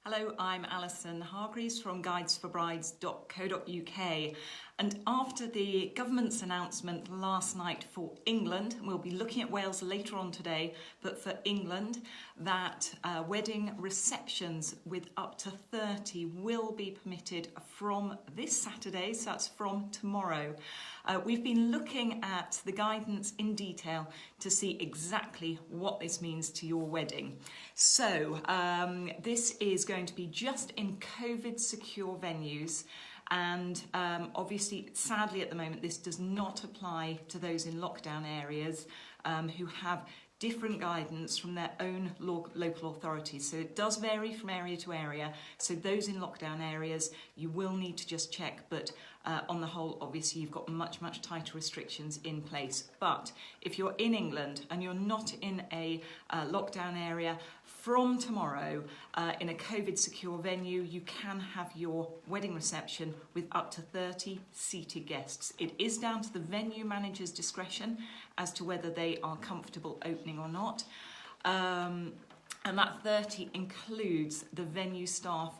Hello, I'm Alison Hargreaves from guidesforbrides.co.uk, and after the government's announcement last night for England, and we'll be looking at Wales later on today, but for England, that wedding receptions with up to 30 will be permitted from this Saturday, so that's from tomorrow. We've been looking at the guidance in detail to see exactly what this means to your wedding. So this is going to be just in COVID secure venues, and obviously sadly at the moment this does not apply to those in lockdown areas who have different guidance from their own local authorities. So it does vary from area to area. So those in lockdown areas, you will need to just check, but on the whole, obviously you've got much tighter restrictions in place. But if you're in England and you're not in a lockdown area, from tomorrow, in a COVID secure venue, you can have your wedding reception with up to 30 seated guests. It is down to the venue manager's discretion as to whether they are comfortable opening or not. And that 30 includes the venue staff,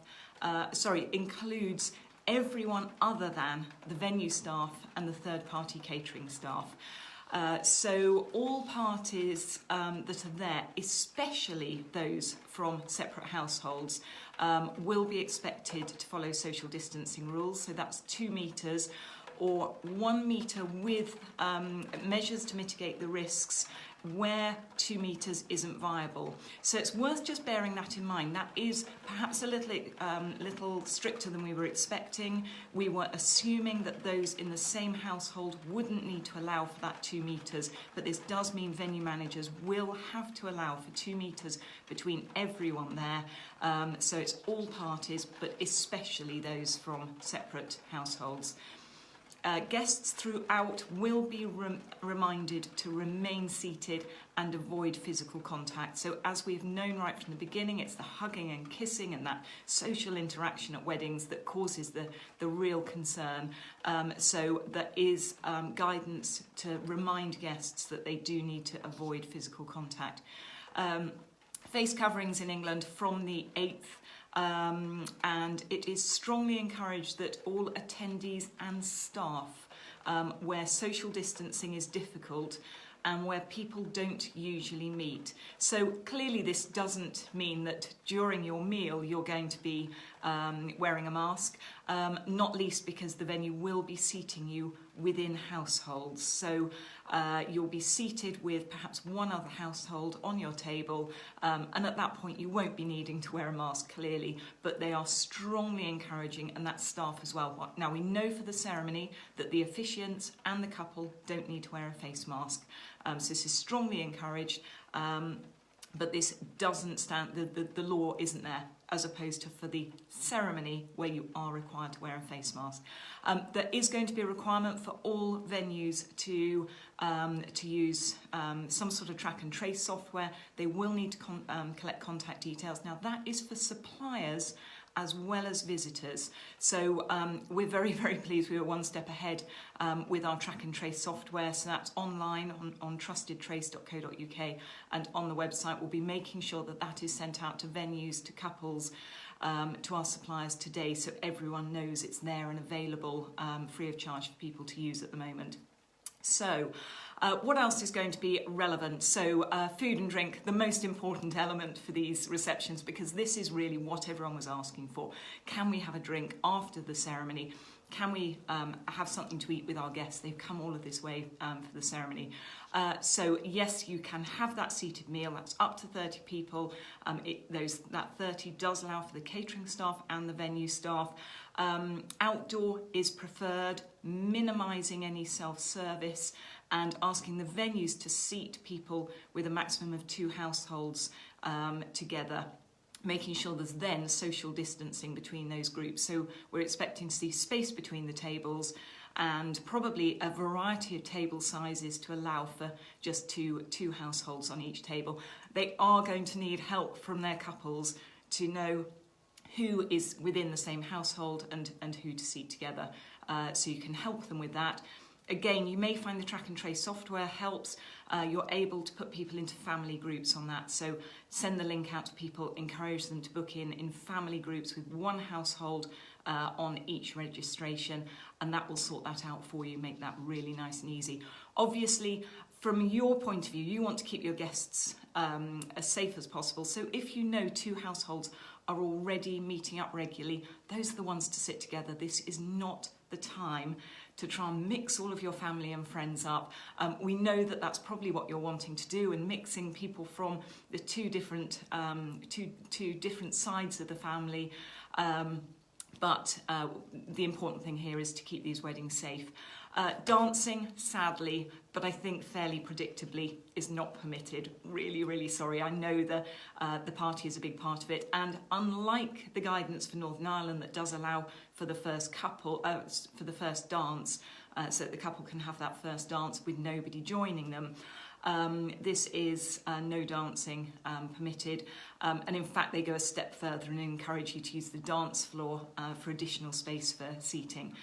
includes everyone other than the venue staff and the third-party catering staff. So all parties that are there, especially those from separate households, will be expected to follow social distancing rules. So that's 2 metres or 1 metre with measures to mitigate the risks where 2 metres isn't viable. So it's worth just bearing that in mind. That is perhaps a little stricter than we were expecting. We were assuming that those in the same household wouldn't need to allow for that 2 metres, but this does mean venue managers will have to allow for 2 metres between everyone there. So it's all parties, but especially those from separate households. Guests throughout will be reminded to remain seated and avoid physical contact. So as we've known right from the beginning, it's the hugging and kissing and that social interaction at weddings that causes the real concern. So there is guidance to remind guests that they do need to avoid physical contact. Face coverings in England from the 8th. And it is strongly encouraged that all attendees and staff, where social distancing is difficult and where people don't usually meet. So clearly this doesn't mean that during your meal you're going to be wearing a mask, not least because the venue will be seating you within households. So you'll be seated with perhaps one other household on your table, and at that point you won't be needing to wear a mask clearly, but they are strongly encouraging, and that's staff as well. Now we know for the ceremony that the officiants and the couple don't need to wear a face mask, so this is strongly encouraged, but this doesn't stand, the law isn't there, as opposed to for the ceremony where you are required to wear a face mask. There is going to be a requirement for all venues to use some sort of track and trace software. They will need to collect contact details. Now that is for suppliers as well as visitors. So we're very pleased. We were one step ahead with our track and trace software. So that's online on trustedtrace.co.uk, and on the website we'll be making sure that that is sent out to venues, to couples, to our suppliers today, so everyone knows it's there and available free of charge for people to use at the moment. So what else is going to be relevant? So food and drink, the most important element for these receptions, because this is really what everyone was asking for. Can we have a drink after the ceremony? Can we have something to eat with our guests? They've come all of this way for the ceremony. So yes, you can have that seated meal. That's up to 30 people. That 30 does allow for the catering staff and the venue staff. Outdoor is preferred, minimising any self-service, and asking the venues to seat people with a maximum of 2 households together, making sure there's then social distancing between those groups. So we're expecting to see space between the tables and probably a variety of table sizes to allow for just two households on each table. They are going to need help from their couples to know who is within the same household and who to seat together. So you can help them with that. Again, you may find the track and trace software helps. You're able to put people into family groups on that. So send the link out to people, encourage them to book in family groups with one household on each registration, and that will sort that out for you, make that really nice and easy. Obviously, from your point of view, you want to keep your guests as safe as possible. So if you know 2 households are already meeting up regularly, those are the ones to sit together. This is not the time to try and mix all of your family and friends up. We know that that's probably what you're wanting to do, and mixing people from the two different sides of the family. But the important thing here is to keep these weddings safe. Dancing, sadly, but I think fairly predictably, is not permitted. Really, really sorry. I know the party is a big part of it, and unlike the guidance for Northern Ireland that does allow for the first dance, so that the couple can have that first dance with nobody joining them. This is no dancing permitted, and in fact they go a step further and encourage you to use the dance floor for additional space for seating.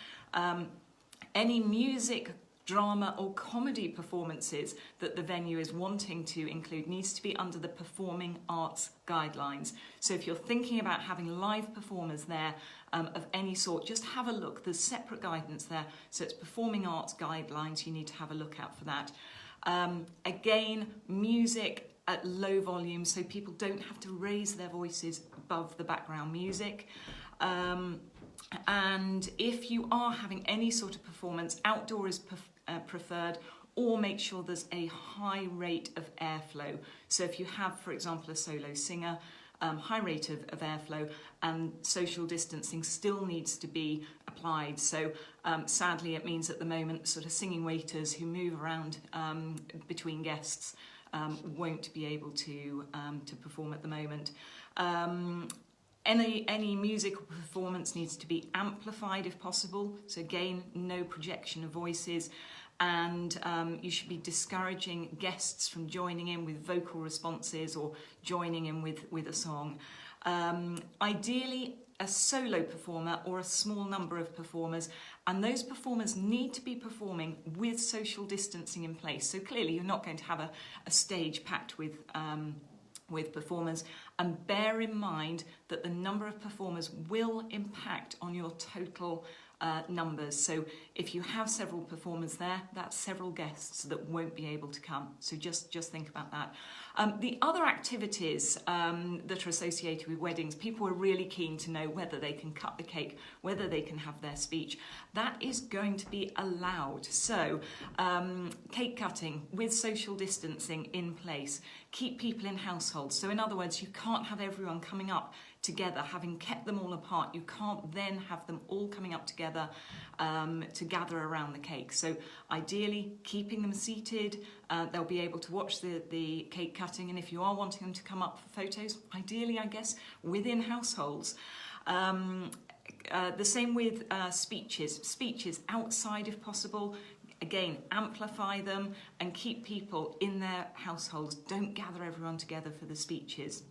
Any music, drama or comedy performances that the venue is wanting to include needs to be under the performing arts guidelines. So if you're thinking about having live performers there of any sort, just have a look. There's separate guidance there, so it's performing arts guidelines. You need to have a look out for that. Again, music at low volume, so people don't have to raise their voices above the background music. And if you are having any sort of performance, outdoor is preferred, or make sure there's a high rate of airflow. So if you have, for example, a solo singer, high rate of airflow, and social distancing still needs to be applied. So sadly, it means at the moment, sort of singing waiters who move around between guests won't be able to perform at the moment. Any musical performance needs to be amplified if possible. So again, no projection of voices, and you should be discouraging guests from joining in with vocal responses or joining in with a song. Ideally, a solo performer or a small number of performers, and those performers need to be performing with social distancing in place. So clearly you're not going to have a stage packed with performers, and bear in mind that the number of performers will impact on your total numbers. So if you have several performers there, that's several guests that won't be able to come. So just think about that. The other activities that are associated with weddings, people are really keen to know whether they can cut the cake, whether they can have their speech. That is going to be allowed. So cake cutting with social distancing in place. Keep people in households. So in other words, you can't have everyone coming up together, having kept them all apart. You can't then have them all coming up together to gather around the cake. So ideally, keeping them seated, they'll be able to watch the cake cutting, and if you are wanting them to come up for photos, ideally, I guess, within households. The same with speeches outside if possible. Again, amplify them and keep people in their households. Don't gather everyone together for the speeches.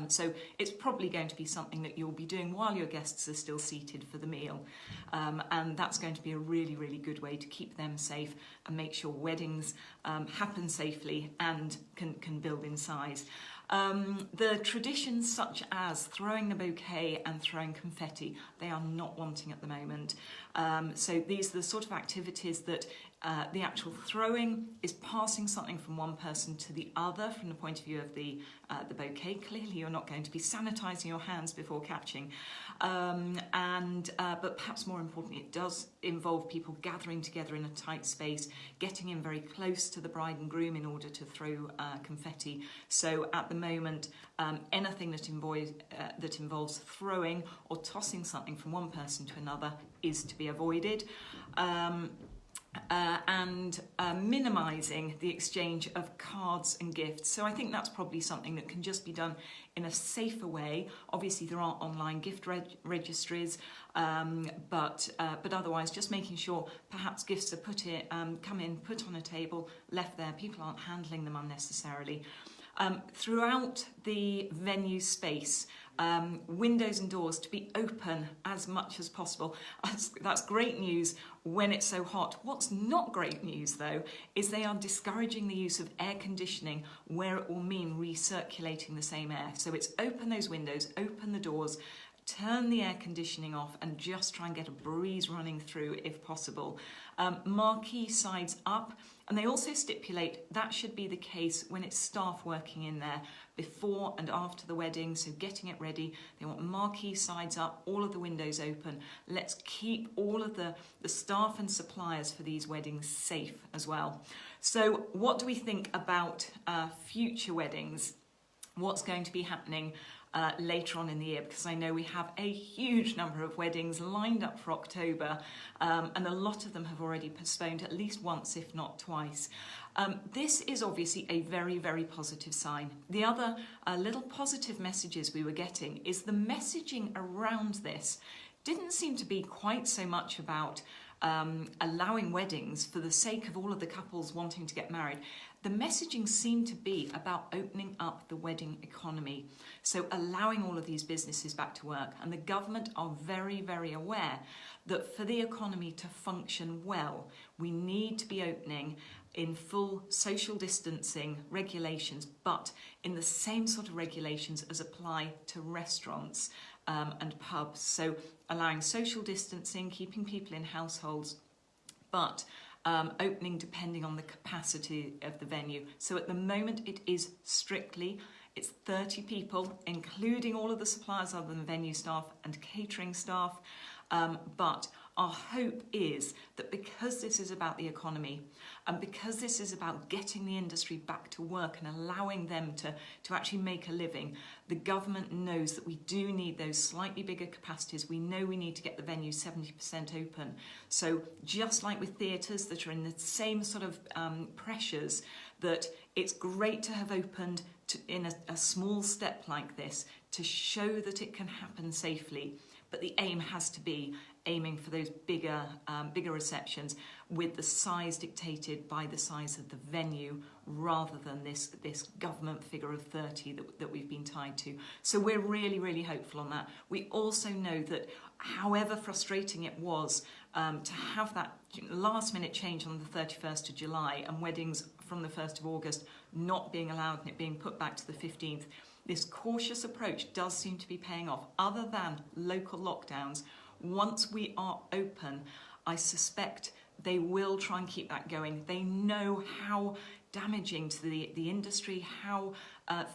So it's probably going to be something that you'll be doing while your guests are still seated for the meal. And that's going to be a really, really good way to keep them safe and make sure weddings happen safely and can build in size. The traditions such as throwing the bouquet and throwing confetti, they are not wanting at the moment. So these are the sort of activities that the actual throwing is passing something from one person to the other from the point of view of the bouquet. Clearly you're not going to be sanitising your hands before catching. But perhaps more importantly, it does involve people gathering together in a tight space, getting in very close to the bride and groom in order to throw confetti. So at the moment, anything that involves throwing or tossing something from one person to another is to be avoided. Minimising the exchange of cards and gifts. So I think that's probably something that can just be done in a safer way. Obviously there are online gift registries, but otherwise just making sure perhaps gifts are put on a table, left there, people aren't handling them unnecessarily. Throughout the venue space, windows and doors to be open as much as possible. That's great news when it's so hot. What's not great news, though, is they are discouraging the use of air conditioning where it will mean recirculating the same air. So it's open those windows, open the doors, turn the air conditioning off and just try and get a breeze running through if possible. Marquee sides up, and they also stipulate that should be the case when it's staff working in there before and after the wedding, so getting it ready. They want marquee sides up, all of the windows open. Let's keep all of the staff and suppliers for these weddings safe as well. So what do we think about future weddings? What's going to be happening later on in the year, because I know we have a huge number of weddings lined up for October, and a lot of them have already postponed at least once, if not twice. This is obviously a very, very positive sign. The other little positive messages we were getting is the messaging around this didn't seem to be quite so much about allowing weddings for the sake of all of the couples wanting to get married. The messaging seemed to be about opening up the wedding economy, so allowing all of these businesses back to work. And the government are very, very aware that for the economy to function well, we need to be opening in full social distancing regulations, but in the same sort of regulations as apply to restaurants and pubs. So allowing social distancing, keeping people in households, but opening depending on the capacity of the venue. So at the moment it is strictly, it's 30 people, including all of the suppliers other than venue staff and catering staff. But our hope is that because this is about the economy and because this is about getting the industry back to work and allowing them to actually make a living, the government knows that we do need those slightly bigger capacities. We know we need to get the venue 70% open. So just like with theatres that are in the same sort of pressures, that it's great to have opened in a small step like this to show that it can happen safely. But the aim has to be aiming for those bigger receptions with the size dictated by the size of the venue rather than this government figure of 30 that we've been tied to. So we're really, really hopeful on that. We also know that however frustrating it was to have that last minute change on the 31st of July and weddings from the 1st of August not being allowed and it being put back to the 15th, this cautious approach does seem to be paying off. Other than local lockdowns, once we are open, I suspect they will try and keep that going. They know how damaging to the industry, how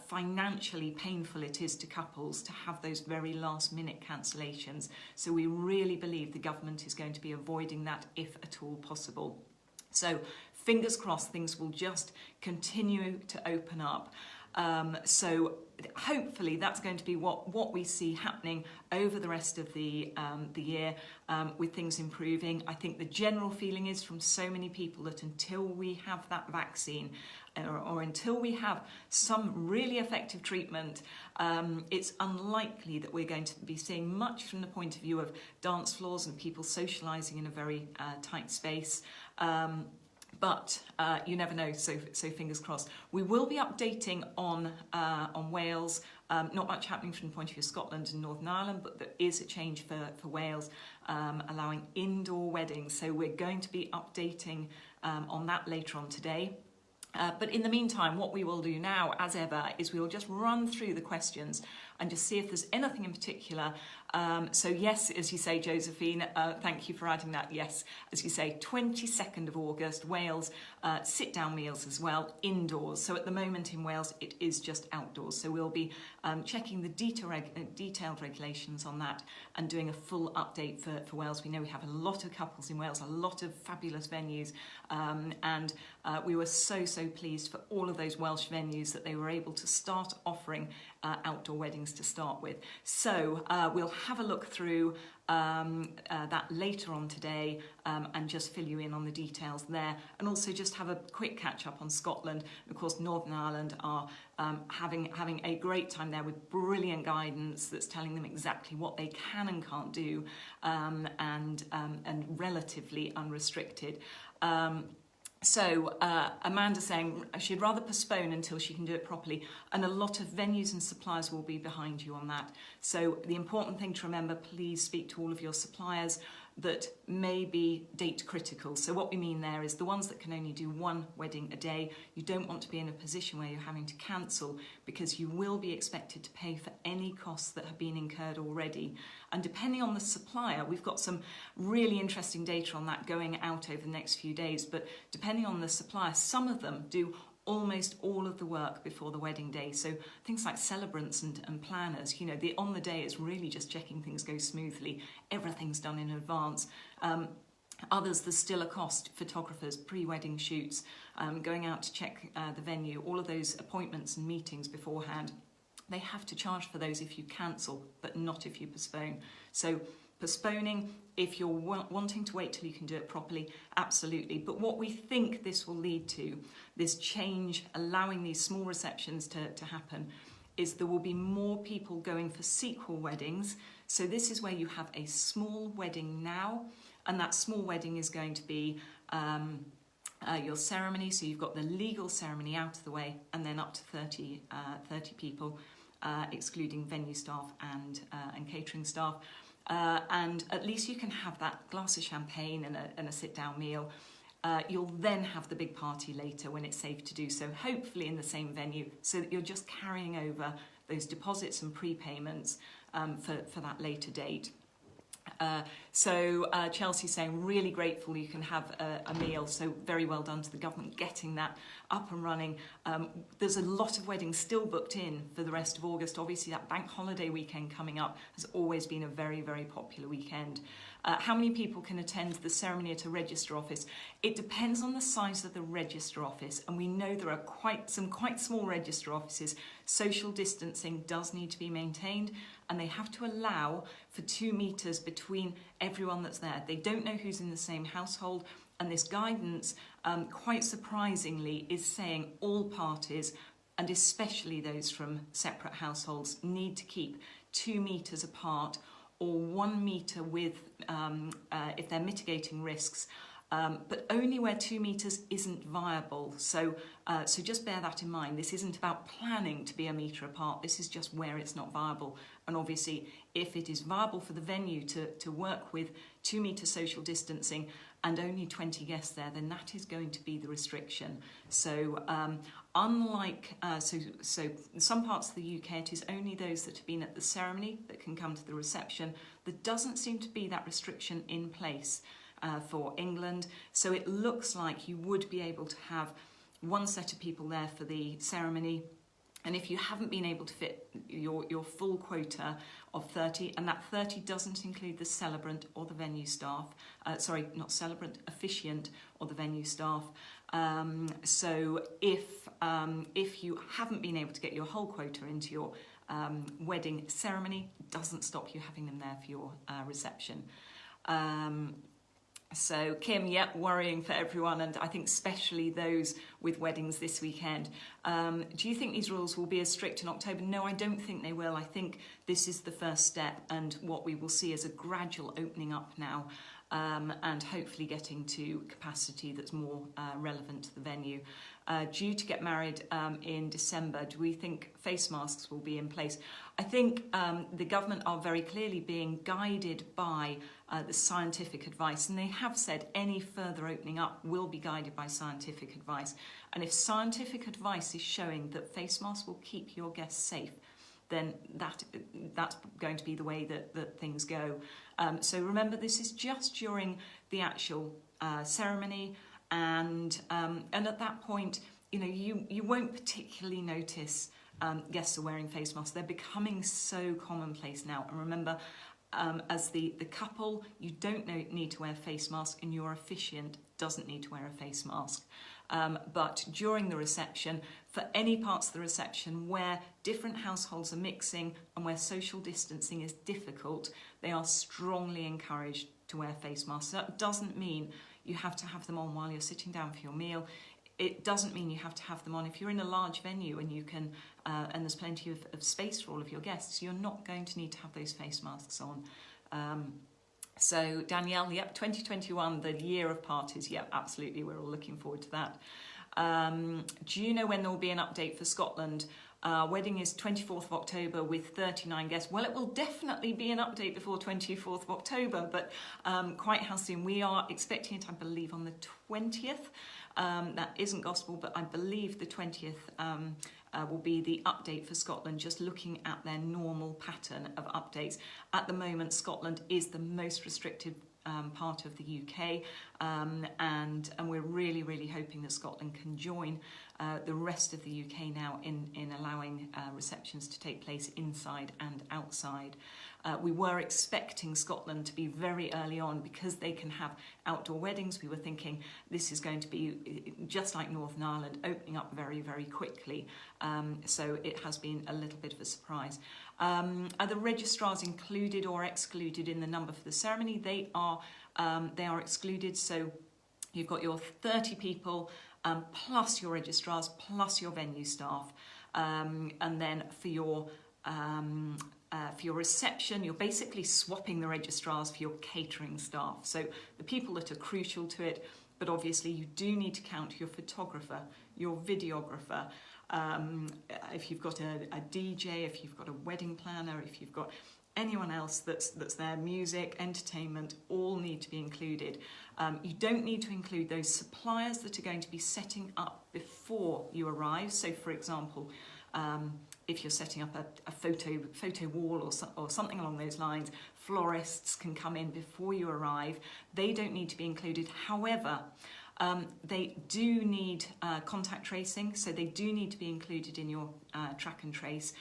financially painful it is to couples to have those very last minute cancellations. So we really believe the government is going to be avoiding that if at all possible. So fingers crossed things will just continue to open up. So hopefully that's going to be what we see happening over the rest of the year, with things improving. I think the general feeling is from so many people that until we have that vaccine or until we have some really effective treatment, it's unlikely that we're going to be seeing much from the point of view of dance floors and people socialising in a very tight space. But you never know, so fingers crossed. We will be updating on Wales. Not much happening from the point of view of Scotland and Northern Ireland, but there is a change for Wales, allowing indoor weddings. So we're going to be updating on that later on today. But in the meantime, what we will do now, as ever, is we will just run through the questions and just see if there's anything in particular. So yes, as you say, Josephine, thank you for adding that. Yes, as you say, 22nd of August, Wales, sit-down meals as well, indoors. So at the moment in Wales, it is just outdoors. So we'll be checking the detailed regulations on that and doing a full update for Wales. We know we have a lot of couples in Wales, a lot of fabulous venues, and we were so pleased for all of those Welsh venues that they were able to start offering outdoor weddings to start with. So we'll have a look through that later on today and just fill you in on the details there, and also just have a quick catch up on Scotland. Of course, Northern Ireland are having a great time there with brilliant guidance that's telling them exactly what they can and can't do, and relatively unrestricted. So Amanda's saying she'd rather postpone until she can do it properly, and a lot of venues and suppliers will be behind you on that. So the important thing to remember, please speak to all of your suppliers that may be date critical. So what we mean there is the ones that can only do one wedding a day. You don't want to be in a position where you're having to cancel, because you will be expected to pay for any costs that have been incurred already. And depending on the supplier, we've got some really interesting data on that going out over the next few days, but depending on the supplier, some of them do almost all of the work before the wedding day. So things like celebrants and planners, you know, on the day it's really just checking things go smoothly. Everything's done in advance. Others, there's still a cost. Photographers, pre-wedding shoots, going out to check the venue, all of those appointments and meetings beforehand. They have to charge for those if you cancel, but not if you postpone. So postponing, if you're wanting to wait till you can do it properly, absolutely. But what we think this will lead to, this change, allowing these small receptions to happen, is there will be more people going for sequel weddings. So this is where you have a small wedding now, and that small wedding is going to be your ceremony. So you've got the legal ceremony out of the way, and then up to 30 people, excluding venue staff and catering staff. And at least you can have that glass of champagne and a sit-down meal. You'll then have the big party later when it's safe to do so, hopefully in the same venue, so that you're just carrying over those deposits and prepayments for that later date. Chelsea's saying, really grateful you can have a meal, so very well done to the government getting that up and running. There's a lot of weddings still booked in for the rest of August. Obviously that bank holiday weekend coming up has always been a very, very popular weekend. How many people can attend the ceremony at a register office? It depends on the size of the register office, and we know there are some quite small register offices. Social distancing does need to be maintained, and they have to allow for 2 metres between everyone that's there. They don't know who's in the same household, and this guidance, quite surprisingly, is saying all parties, and especially those from separate households, need to keep 2 metres apart, or 1 metre with, if they're mitigating risks, but only where 2 metres isn't viable. So just bear that in mind. This isn't about planning to be a metre apart. This is just where it's not viable. And obviously, if it is viable for the venue to work with 2 metre social distancing and only 20 guests there, then that is going to be the restriction. So unlike, so in some parts of the UK, it is only those that have been at the ceremony that can come to the reception. There doesn't seem to be that restriction in place for England. So it looks like you would be able to have 1 set of people there for the ceremony. And if you haven't been able to fit your full quota of 30, and that 30 doesn't include the celebrant or the venue staff, officiant or the venue staff. So if you haven't been able to get your whole quota into your wedding ceremony, it doesn't stop you having them there for your reception. So Kim, yeah, worrying for everyone, and I think especially those with weddings this weekend. Do you think these rules will be as strict in October? No, I don't think they will. I think this is the first step, and what we will see is a gradual opening up now, and hopefully getting to capacity that's more relevant to the venue. Due to get married in December, do we think face masks will be in place? I think the government are very clearly being guided by the scientific advice, and they have said any further opening up will be guided by scientific advice. And if scientific advice is showing that face masks will keep your guests safe, then that's going to be the way that things go. So remember, this is just during the actual ceremony, and at that point, you know, you won't particularly notice guests are wearing face masks. They're becoming so commonplace now. And remember, as the couple, you don't need to wear a face mask, and your officiant doesn't need to wear a face mask. But during the reception, for any parts of the reception where different households are mixing and where social distancing is difficult, they are strongly encouraged to wear face masks. That doesn't mean you have to have them on while you're sitting down for your meal. It doesn't mean you have to have them on if you're in a large venue and you can, and there's plenty of space for all of your guests. You're not going to need to have those face masks on. So Danielle, yep, 2021, the year of parties. Yep, absolutely. We're all looking forward to that. Do you know when there will be an update for Scotland? Wedding is 24th of October with 39 guests. Well, it will definitely be an update before 24th of October, but quite how soon. We are expecting it, I believe, on the 20th. That isn't gospel, but I believe the 20th will be the update for Scotland, just looking at their normal pattern of updates. At the moment, Scotland is the most restricted part of the UK, and we're really, really hoping that Scotland can join the rest of the UK now in allowing receptions to take place inside and outside. We were expecting Scotland to be very early on because they can have outdoor weddings. We were thinking this is going to be just like Northern Ireland, opening up very, very quickly. So it has been a little bit of a surprise. Are the registrars included or excluded in the number for the ceremony? They are excluded. So you've got your 30 people plus your registrars plus your venue staff, and then for your reception, you're basically swapping the registrars for your catering staff. So the people that are crucial to it, but obviously you do need to count your photographer, your videographer, if you've got a DJ, if you've got a wedding planner, if you've got anyone else that's there, music, entertainment, all need to be included. You don't need to include those suppliers that are going to be setting up before you arrive. So for example, if you're setting up a photo wall or something along those lines, florists can come in before you arrive. They don't need to be included. However, they do need contact tracing, so they do need to be included in your track and trace.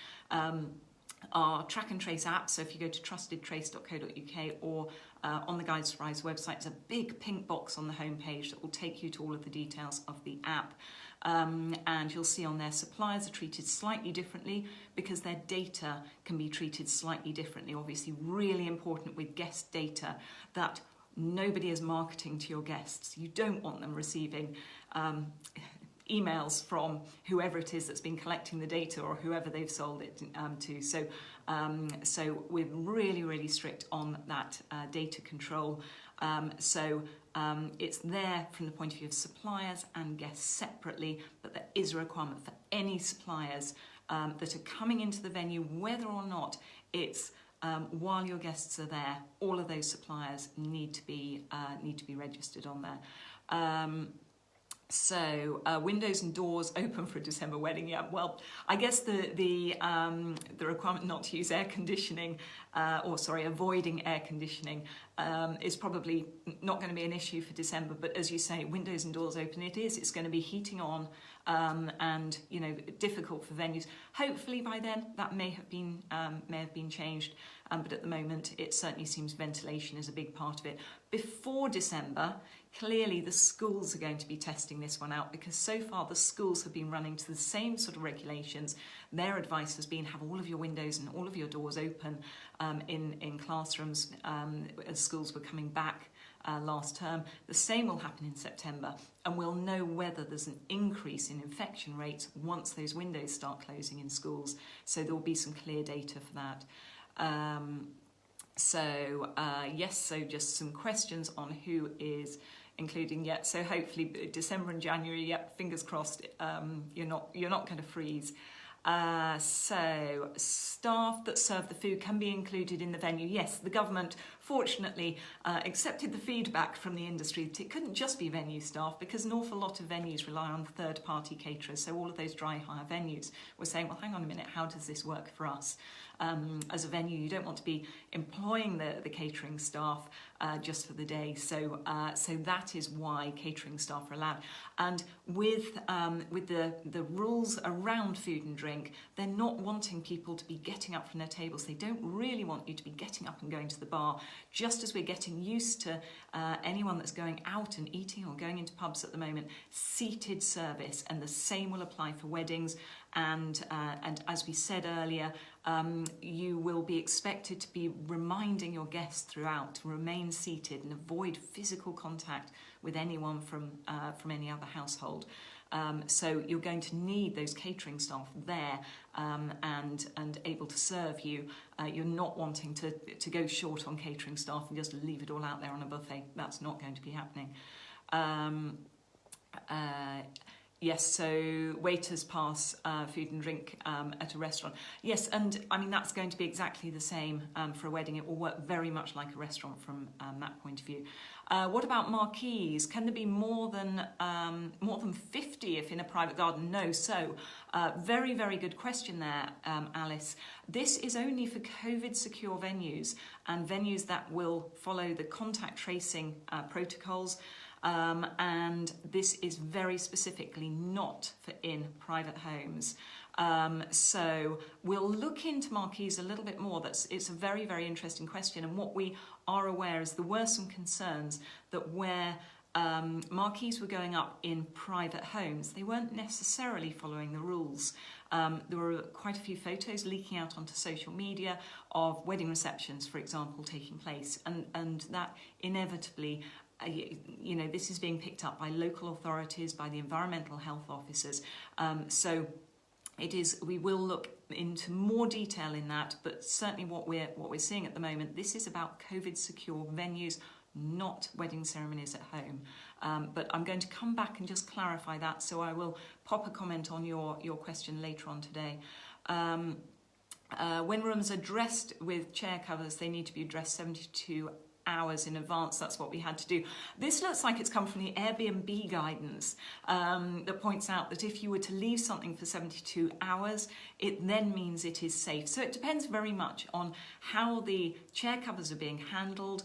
Our track and trace app, so if you go to trustedtrace.co.uk or on the Guides to Rise website, there's a big pink box on the homepage that will take you to all of the details of the app. And you'll see on there suppliers are treated slightly differently because their data can be treated slightly differently. Obviously, really important with guest data that nobody is marketing to your guests. You don't want them receiving emails from whoever it is that's been collecting the data or whoever they've sold it to. So we're really, really strict on that data control. It's there from the point of view of suppliers and guests separately, but there is a requirement for any suppliers that are coming into the venue, whether or not it's while your guests are there. All of those suppliers need to be registered on there. So windows and doors open for a December wedding. Yeah, well, I guess the requirement not to use air conditioning, avoiding air conditioning, is probably not going to be an issue for December. But as you say, windows and doors open. It's going to be heating on, and difficult for venues. Hopefully by then that may have been changed. But at the moment, it certainly seems ventilation is a big part of it. Before December, clearly the schools are going to be testing this one out because so far the schools have been running to the same sort of regulations. Their advice has been have all of your windows and all of your doors open in classrooms as schools were coming back last term. The same will happen in September, and we'll know whether there's an increase in infection rates once those windows start closing in schools. So there will be some clear data for that. Yes, so just some questions on who is including yet. So hopefully December and January, yep, fingers crossed, you're not going to freeze. So staff that serve the food can be included in the venue. Yes, the government fortunately accepted the feedback from the industry that it couldn't just be venue staff because an awful lot of venues rely on third-party caterers. So all of those dry hire venues were saying, well, hang on a minute, how does this work for us? As a venue, you don't want to be employing the catering staff just for the day. So that is why catering staff are allowed. And with the rules around food and drink, they're not wanting people to be getting up from their tables. They don't really want you to be getting up and going to the bar. Just as we're getting used to anyone that's going out and eating or going into pubs at the moment, seated service, and the same will apply for weddings. And as we said earlier, you will be expected to be reminding your guests throughout to remain seated and avoid physical contact with anyone from any other household. So you're going to need those catering staff there and able to serve you. You're not wanting to go short on catering staff and just leave it all out there on a buffet. That's not going to be happening. Yes, so waiters pass food and drink at a restaurant. Yes, and I mean, that's going to be exactly the same for a wedding. It will work very much like a restaurant from that point of view. What about marquees? Can there be more than 50 if in a private garden? No. So, very, very good question there, Alice. This is only for COVID-secure venues and venues that will follow the contact tracing protocols. And this is very specifically not for in private homes. So we'll look into marquees a little bit more. It's a very, very interesting question. And what we are aware is there were some concerns that where marquees were going up in private homes, they weren't necessarily following the rules. There were quite a few photos leaking out onto social media of wedding receptions, for example, taking place. And that inevitably, this is being picked up by local authorities, by the environmental health officers. So we will look into more detail in that, but certainly what we're seeing at the moment, this is about COVID-secure venues, not wedding ceremonies at home. But I'm going to come back and just clarify that, so I will pop a comment on your question later on today. When rooms are dressed with chair covers, they need to be dressed 72 hours in advance. That's what we had to do. This looks like it's come from the Airbnb guidance that points out that if you were to leave something for 72 hours, it then means it is safe. So it depends very much on how the chair covers are being handled.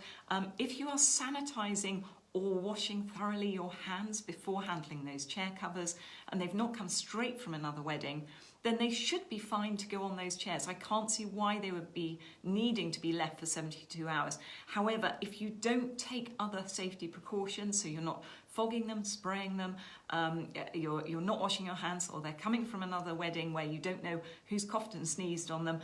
If you are sanitizing or washing thoroughly your hands before handling those chair covers, and they've not come straight from another wedding, then they should be fine to go on those chairs. I can't see why they would be needing to be left for 72 hours. However, if you don't take other safety precautions, so you're not fogging them, spraying them, you're not washing your hands, or they're coming from another wedding where you don't know who's coughed and sneezed on them,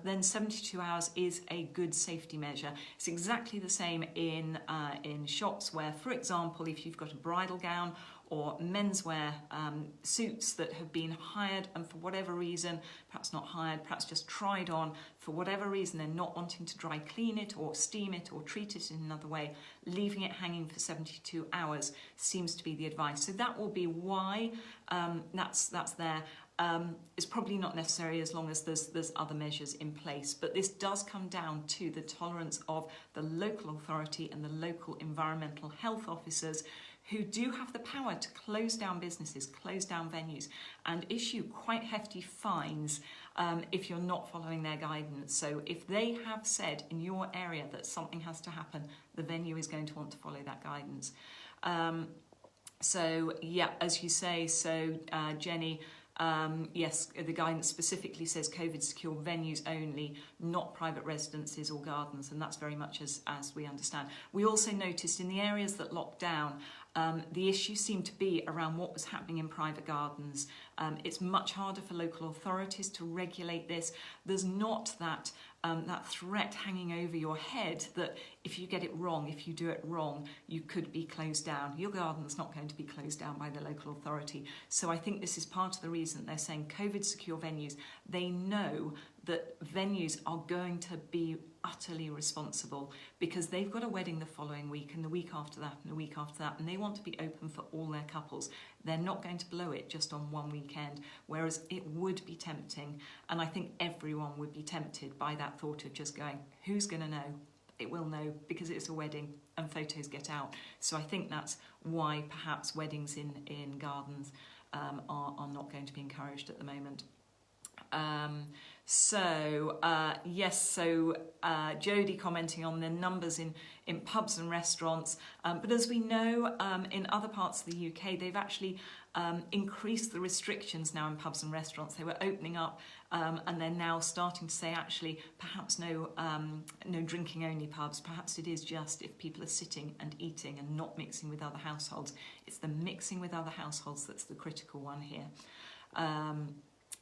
then 72 hours is a good safety measure. It's exactly the same in shops where, for example, if you've got a bridal gown or menswear suits that have been hired and for whatever reason, perhaps not hired, perhaps just tried on, for whatever reason they're not wanting to dry clean it or steam it or treat it in another way, leaving it hanging for 72 hours seems to be the advice. So that will be why that's there. It's probably not necessary as long as there's other measures in place, but this does come down to the tolerance of the local authority and the local environmental health officers, who do have the power to close down businesses, close down venues, and issue quite hefty fines if you're not following their guidance. So if they have said in your area that something has to happen, the venue is going to want to follow that guidance. So yeah, as you say, so Jenny, yes, the guidance specifically says COVID-secure venues only, not private residences or gardens, and that's very much as we understand. We also noticed in the areas that locked down, the issue seemed to be around what was happening in private gardens. It's much harder for local authorities to regulate this. There's not that threat hanging over your head that if you get it wrong, if you do it wrong, you could be closed down. Your garden's not going to be closed down by the local authority. So I think this is part of the reason they're saying COVID-secure venues. They know that venues are going to be utterly responsible because they've got a wedding the following week and the week after that and the week after that, and they want to be open for all their couples. They're not going to blow it just on one weekend, whereas it would be tempting, and I think everyone would be tempted by that thought of just going, who's going to know? It will know because it's a wedding and photos get out. So I think that's why perhaps weddings in gardens are not going to be encouraged at the moment. Yes, so Jodie commenting on the numbers in pubs and restaurants, but as we know, in other parts of the UK, they've actually increased the restrictions now in pubs and restaurants. They were opening up, and they're now starting to say, actually, perhaps no drinking only pubs. Perhaps it is just if people are sitting and eating and not mixing with other households. It's the mixing with other households that's the critical one here.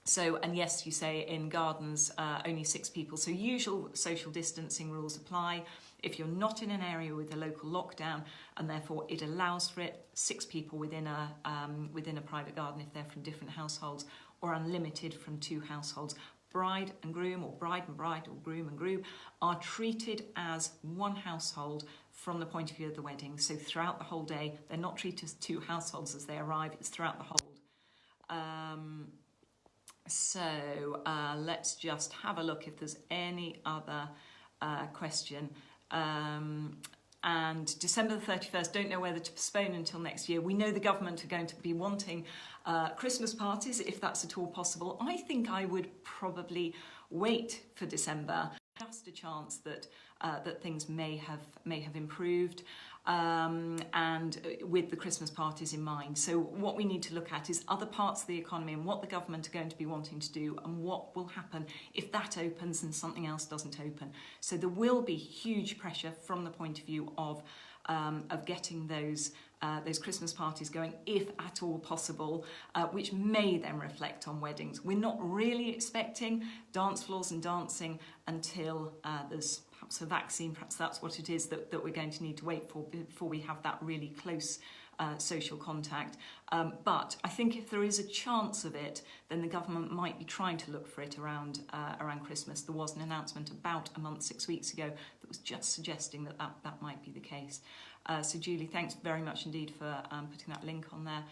So, and yes, you say in gardens, only 6 people. So usual social distancing rules apply. If you're not in an area with a local lockdown, and therefore it allows for it, 6 people within a private garden if they're from different households, or unlimited from 2 households. Bride and groom, or bride and bride, or groom and groom, are treated as one household from the point of view of the wedding. So throughout the whole day, they're not treated as 2 households as they arrive, it's throughout the whole. Let's just have a look if there's any other question. And December the 31st, don't know whether to postpone until next year. We know the government are going to be wanting Christmas parties, if that's at all possible. I think I would probably wait for December. Just a chance that things may have improved, and with the Christmas parties in mind. So what we need to look at is other parts of the economy and what the government are going to be wanting to do, and what will happen if that opens and something else doesn't open. So there will be huge pressure from the point of view of getting those Christmas parties going, if at all possible, which may then reflect on weddings. We're not really expecting dance floors and dancing until there's perhaps a vaccine. Perhaps that's what it is that we're going to need to wait for before we have that really close social contact. But I think if there is a chance of it, then the government might be trying to look for it around Christmas. There was an announcement about a month, 6 weeks ago, that was just suggesting that might be the case. So Julie, thanks very much indeed for putting that link on there.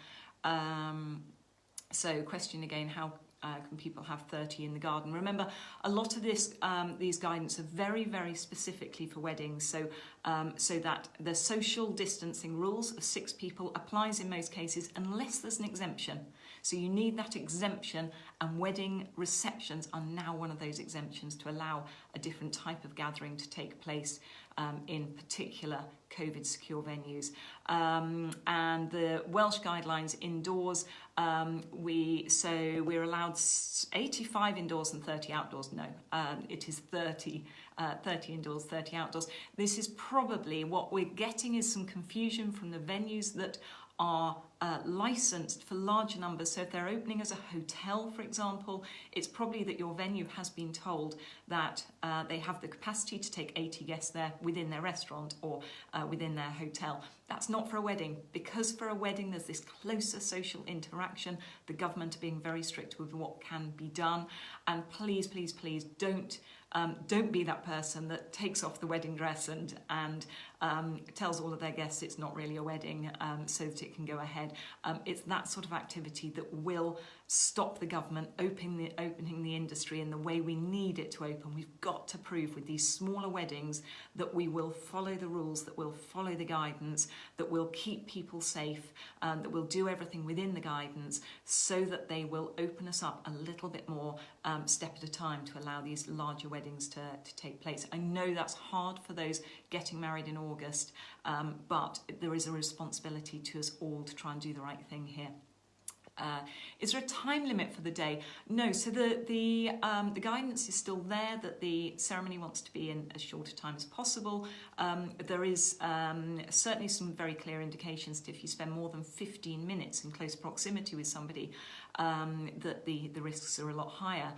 So question again, how can people have 30 in the garden? Remember, a lot of these guidance are very, very specifically for weddings, so that the social distancing rules of 6 people applies in most cases unless there's an exemption. So you need that exemption, and wedding receptions are now one of those exemptions to allow a different type of gathering to take place in particular COVID secure venues. And the Welsh guidelines indoors, we're allowed 85 indoors and 30 outdoors. No, it is 30 indoors, 30 outdoors. This is probably what we're getting is some confusion from the venues that are licensed for larger numbers. So if they're opening as a hotel, for example, it's probably that your venue has been told that they have the capacity to take 80 guests there within their restaurant or within their hotel. That's not for a wedding, because for a wedding there's this closer social interaction. The government are being very strict with what can be done, and please, please, please don't be that person that takes off the wedding dress and tells all of their guests it's not really a wedding, so that it can go ahead. It's that sort of activity that will stop the government opening the industry in the way we need it to open. We've got to prove with these smaller weddings that we will follow the rules, that we'll follow the guidance, that we'll keep people safe, that we'll do everything within the guidance, so that they will open us up a little bit more step at a time to allow these larger weddings to take place. I know that's hard for those getting married in August, but there is a responsibility to us all to try and do the right thing here. Is there a time limit for the day? No, so the guidance is still there that the ceremony wants to be in as short a time as possible. There is certainly some very clear indications that if you spend more than 15 minutes in close proximity with somebody, that the risks are a lot higher.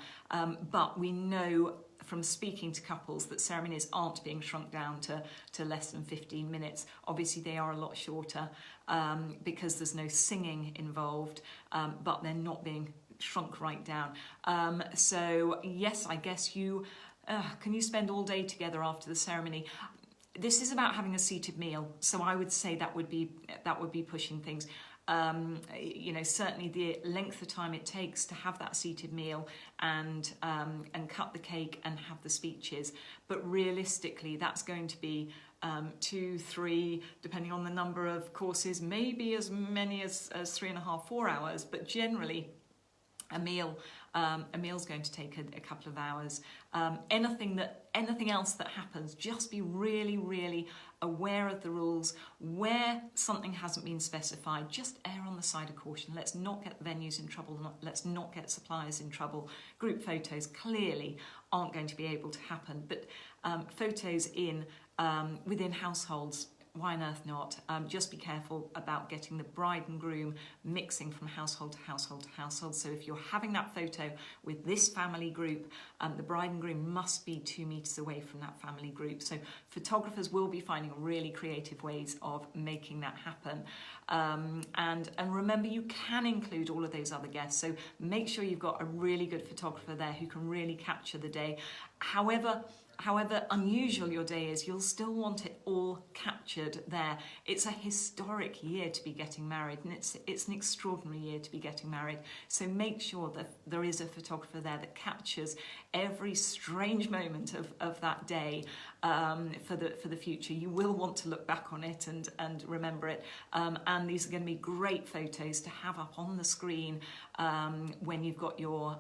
But we know from speaking to couples that ceremonies aren't being shrunk down to less than 15 minutes. Obviously they are a lot shorter because there's no singing involved, but they're not being shrunk right down. So yes, I guess can you spend all day together after the ceremony? This is about having a seated meal, so I would say that would be pushing things. Certainly the length of time it takes to have that seated meal and cut the cake and have the speeches, but realistically that's going to be 2, 3, depending on the number of courses, maybe as many as 3.5, 4 hours, but generally a meal's going to take a couple of hours. Anything else that happens, just be really, really aware of the rules. Where something hasn't been specified, just err on the side of caution. Let's not get venues in trouble, let's not get suppliers in trouble. Group photos clearly aren't going to be able to happen, but photos within households, why on earth not? Just be careful about getting the bride and groom mixing from household to household to household. So if you're having that photo with this family group, the bride and groom must be 2 meters away from that family group. So photographers will be finding really creative ways of making that happen. And remember, you can include all of those other guests. So make sure you've got a really good photographer there who can really capture the day. However unusual your day is, you'll still want it all captured there. It's a historic year to be getting married, and it's an extraordinary year to be getting married. So make sure that there is a photographer there that captures every strange moment of that day for the future. You will want to look back on it and remember it. And these are going to be great photos to have up on the screen when you've got your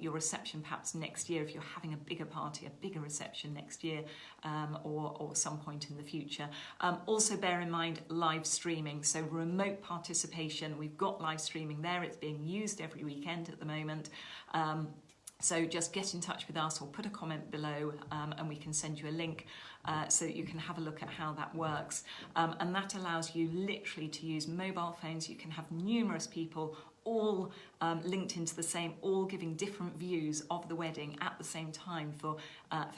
reception perhaps next year, if you're having a bigger party, a bigger reception next year, or some point in the future. Also bear in mind live streaming, so remote participation. We've got live streaming there. It's being used every weekend at the moment. So just get in touch with us or put a comment below, and we can send you a link so that you can have a look at how that works. And that allows you literally to use mobile phones. You can have numerous people all linked into the same, all giving different views of the wedding at the same time for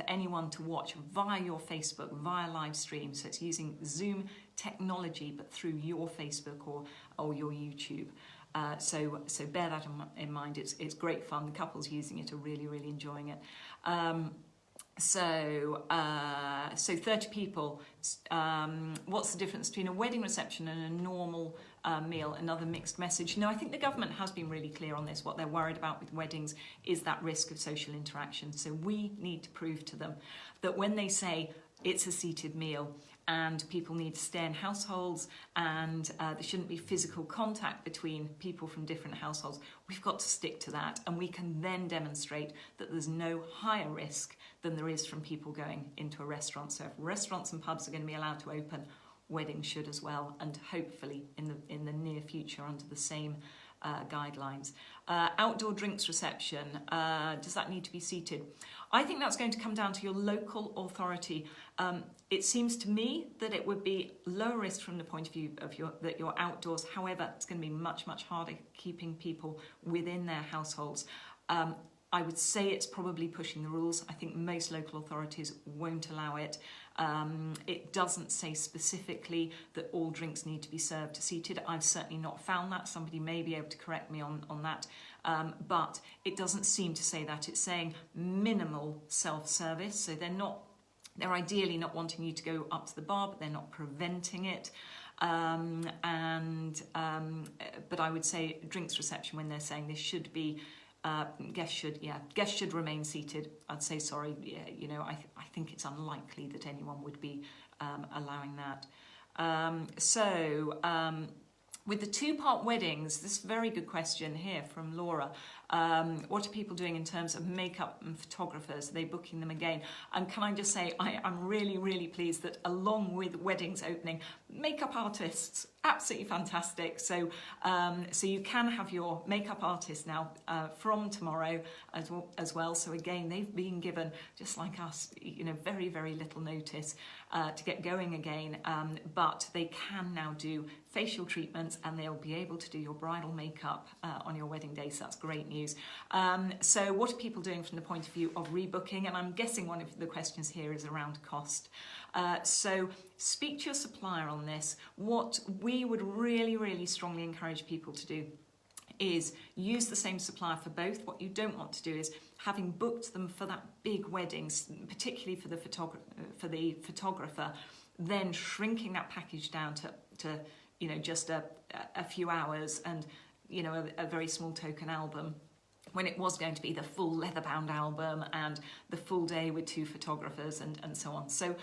anyone to watch via your Facebook, via live stream. So it's using Zoom technology, but through your Facebook or your YouTube. So bear that in mind. It's great fun. The couples using it are really, really enjoying it. So 30 people. What's the difference between a wedding reception and a normal meal? Another mixed message. No, I think the government has been really clear on this. What they're worried about with weddings is that risk of social interaction. So we need to prove to them that when they say it's a seated meal and people need to stay in households and there shouldn't be physical contact between people from different households, we've got to stick to that, and we can then demonstrate that there's no higher risk than there is from people going into a restaurant. So if restaurants and pubs are going to be allowed to open, weddings should as well, and hopefully in the near future under the same guidelines. Outdoor drinks reception, does that need to be seated? I think that's going to come down to your local authority. It seems to me that it would be lower risk from the point of view of that you're outdoors. However, it's going to be much, much harder keeping people within their households. I would say it's probably pushing the rules. I think most local authorities won't allow it. It doesn't say specifically that all drinks need to be served seated. I've certainly not found that. Somebody may be able to correct me on that. But it doesn't seem to say that. It's saying minimal self-service. So they're ideally not wanting you to go up to the bar, but they're not preventing it. But I would say drinks reception, when they're saying this should be guests should remain seated. I'd say sorry. Yeah, I think it's unlikely that anyone would be allowing that. With the two-part weddings, this very good question here from Laura. What are people doing in terms of makeup and photographers? Are they booking them again? And can I just say, I'm really, really pleased that along with weddings opening, makeup artists, absolutely fantastic. So you can have your makeup artist now from tomorrow as well. So again, they've been given, just like us, very, very little notice to get going again. But they can now do facial treatments, and they'll be able to do your bridal makeup on your wedding day. So that's great news. So what are people doing from the point of view of rebooking? And I'm guessing one of the questions here is around cost. So speak to your supplier on this. What we would really, really strongly encourage people to do is use the same supplier for both. What you don't want to do is, having booked them for that big wedding, particularly for the photographer, then shrinking that package down to just a few hours and a very small token album, when it was going to be the full leather-bound album and the full day with 2 photographers and so on. So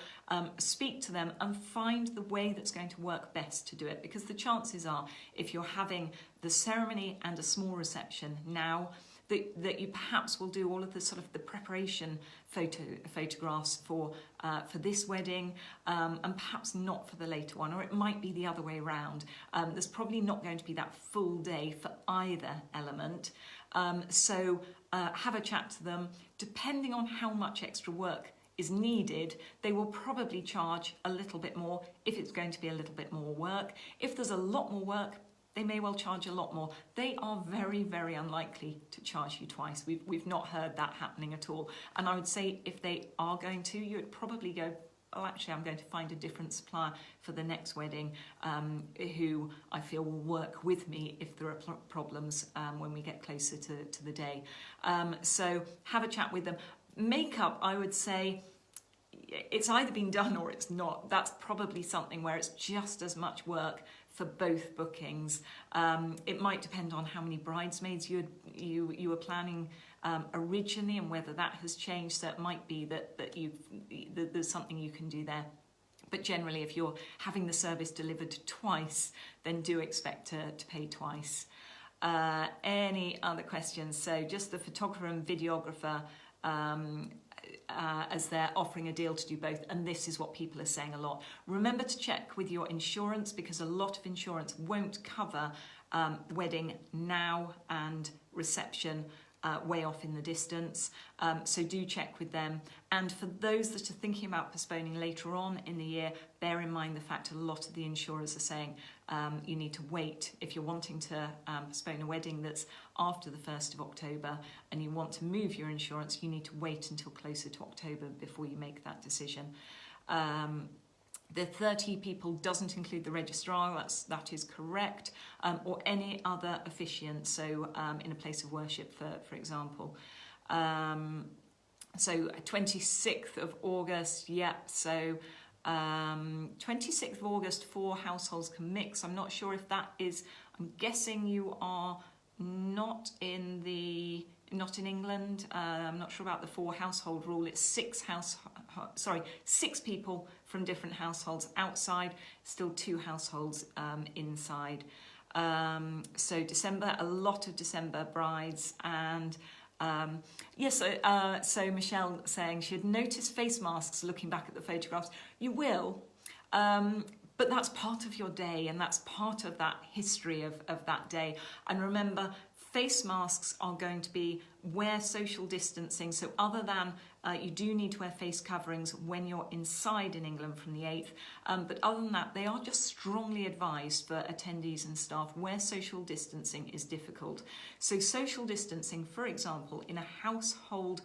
speak to them and find the way that's going to work best to do it, because the chances are, if you're having the ceremony and a small reception now, that you perhaps will do all of the sort of the preparation photographs for this wedding, and perhaps not for the later one, or it might be the other way around. There's probably not going to be that full day for either element. So have a chat to them. Depending on how much extra work is needed, they will probably charge a little bit more if it's going to be a little bit more work. If there's a lot more work, they may well charge a lot more. They are very, very unlikely to charge you twice. We've not heard that happening at all. And I would say if they are going to, you would probably go, oh, actually, I'm going to find a different supplier for the next wedding who I feel will work with me if there are problems when we get closer to the day. So have a chat with them. Makeup, I would say, it's either been done or it's not. That's probably something where it's just as much work for both bookings. It might depend on how many bridesmaids you were planning originally and whether that has changed. So it might be that there's something you can do there. But generally, if you're having the service delivered twice, then do expect to pay twice. Any other questions? So just the photographer and videographer, as they're offering a deal to do both, and this is what people are saying a lot. Remember to check with your insurance, because a lot of insurance won't cover wedding now and reception way off in the distance, so do check with them. And for those that are thinking about postponing later on in the year, bear in mind the fact a lot of the insurers are saying you need to wait. If you're wanting to postpone a wedding that's after the 1st of October and you want to move your insurance, you need to wait until closer to October before you make that decision. The 30 people doesn't include the registrar, that is correct, or any other officiant, so in a place of worship, for example. So 26th of August, so 26th of August, 4 households can mix. I'm not sure if that is, I'm guessing you are not in England. I'm not sure about the 4 household rule. It's 6 people from different households outside, still 2 households inside. So December, a lot of December brides. And so Michelle saying she had noticed face masks looking back at the photographs. You will, but that's part of your day, and that's part of that history of that day. And remember, face masks are going to be wear social distancing. So other than you do need to wear face coverings when you're inside in England from the 8th. But other than that, they are just strongly advised for attendees and staff where social distancing is difficult. So social distancing, for example, in a household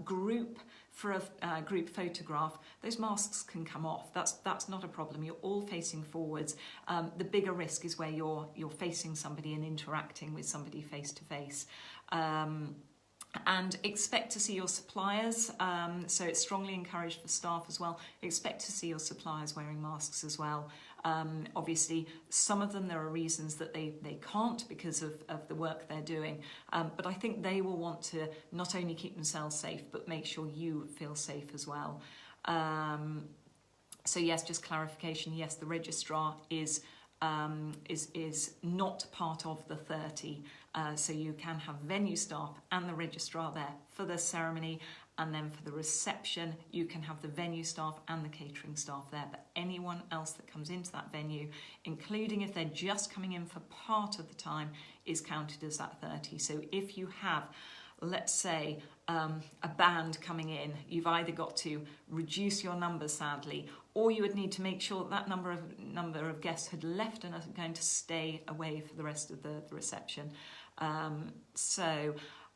group for a group photograph, those masks can come off. That's not a problem. You're all facing forwards. The bigger risk is where you're facing somebody and interacting with somebody face to face. And expect to see your suppliers, so it's strongly encouraged for staff as well. Expect to see your suppliers wearing masks as well. Obviously, some of them there are reasons that they can't because of the work they're doing, but I think they will want to not only keep themselves safe but make sure you feel safe as well. So yes, just clarification, yes, the registrar is not part of the 30, so you can have venue staff and the registrar there for the ceremony, and then for the reception you can have the venue staff and the catering staff there, but anyone else that comes into that venue, including if they're just coming in for part of the time, is counted as that 30. So if you have, let's say, a band coming in, you've either got to reduce your numbers, sadly, or you would need to make sure that number of guests had left and are going to stay away for the rest of the reception.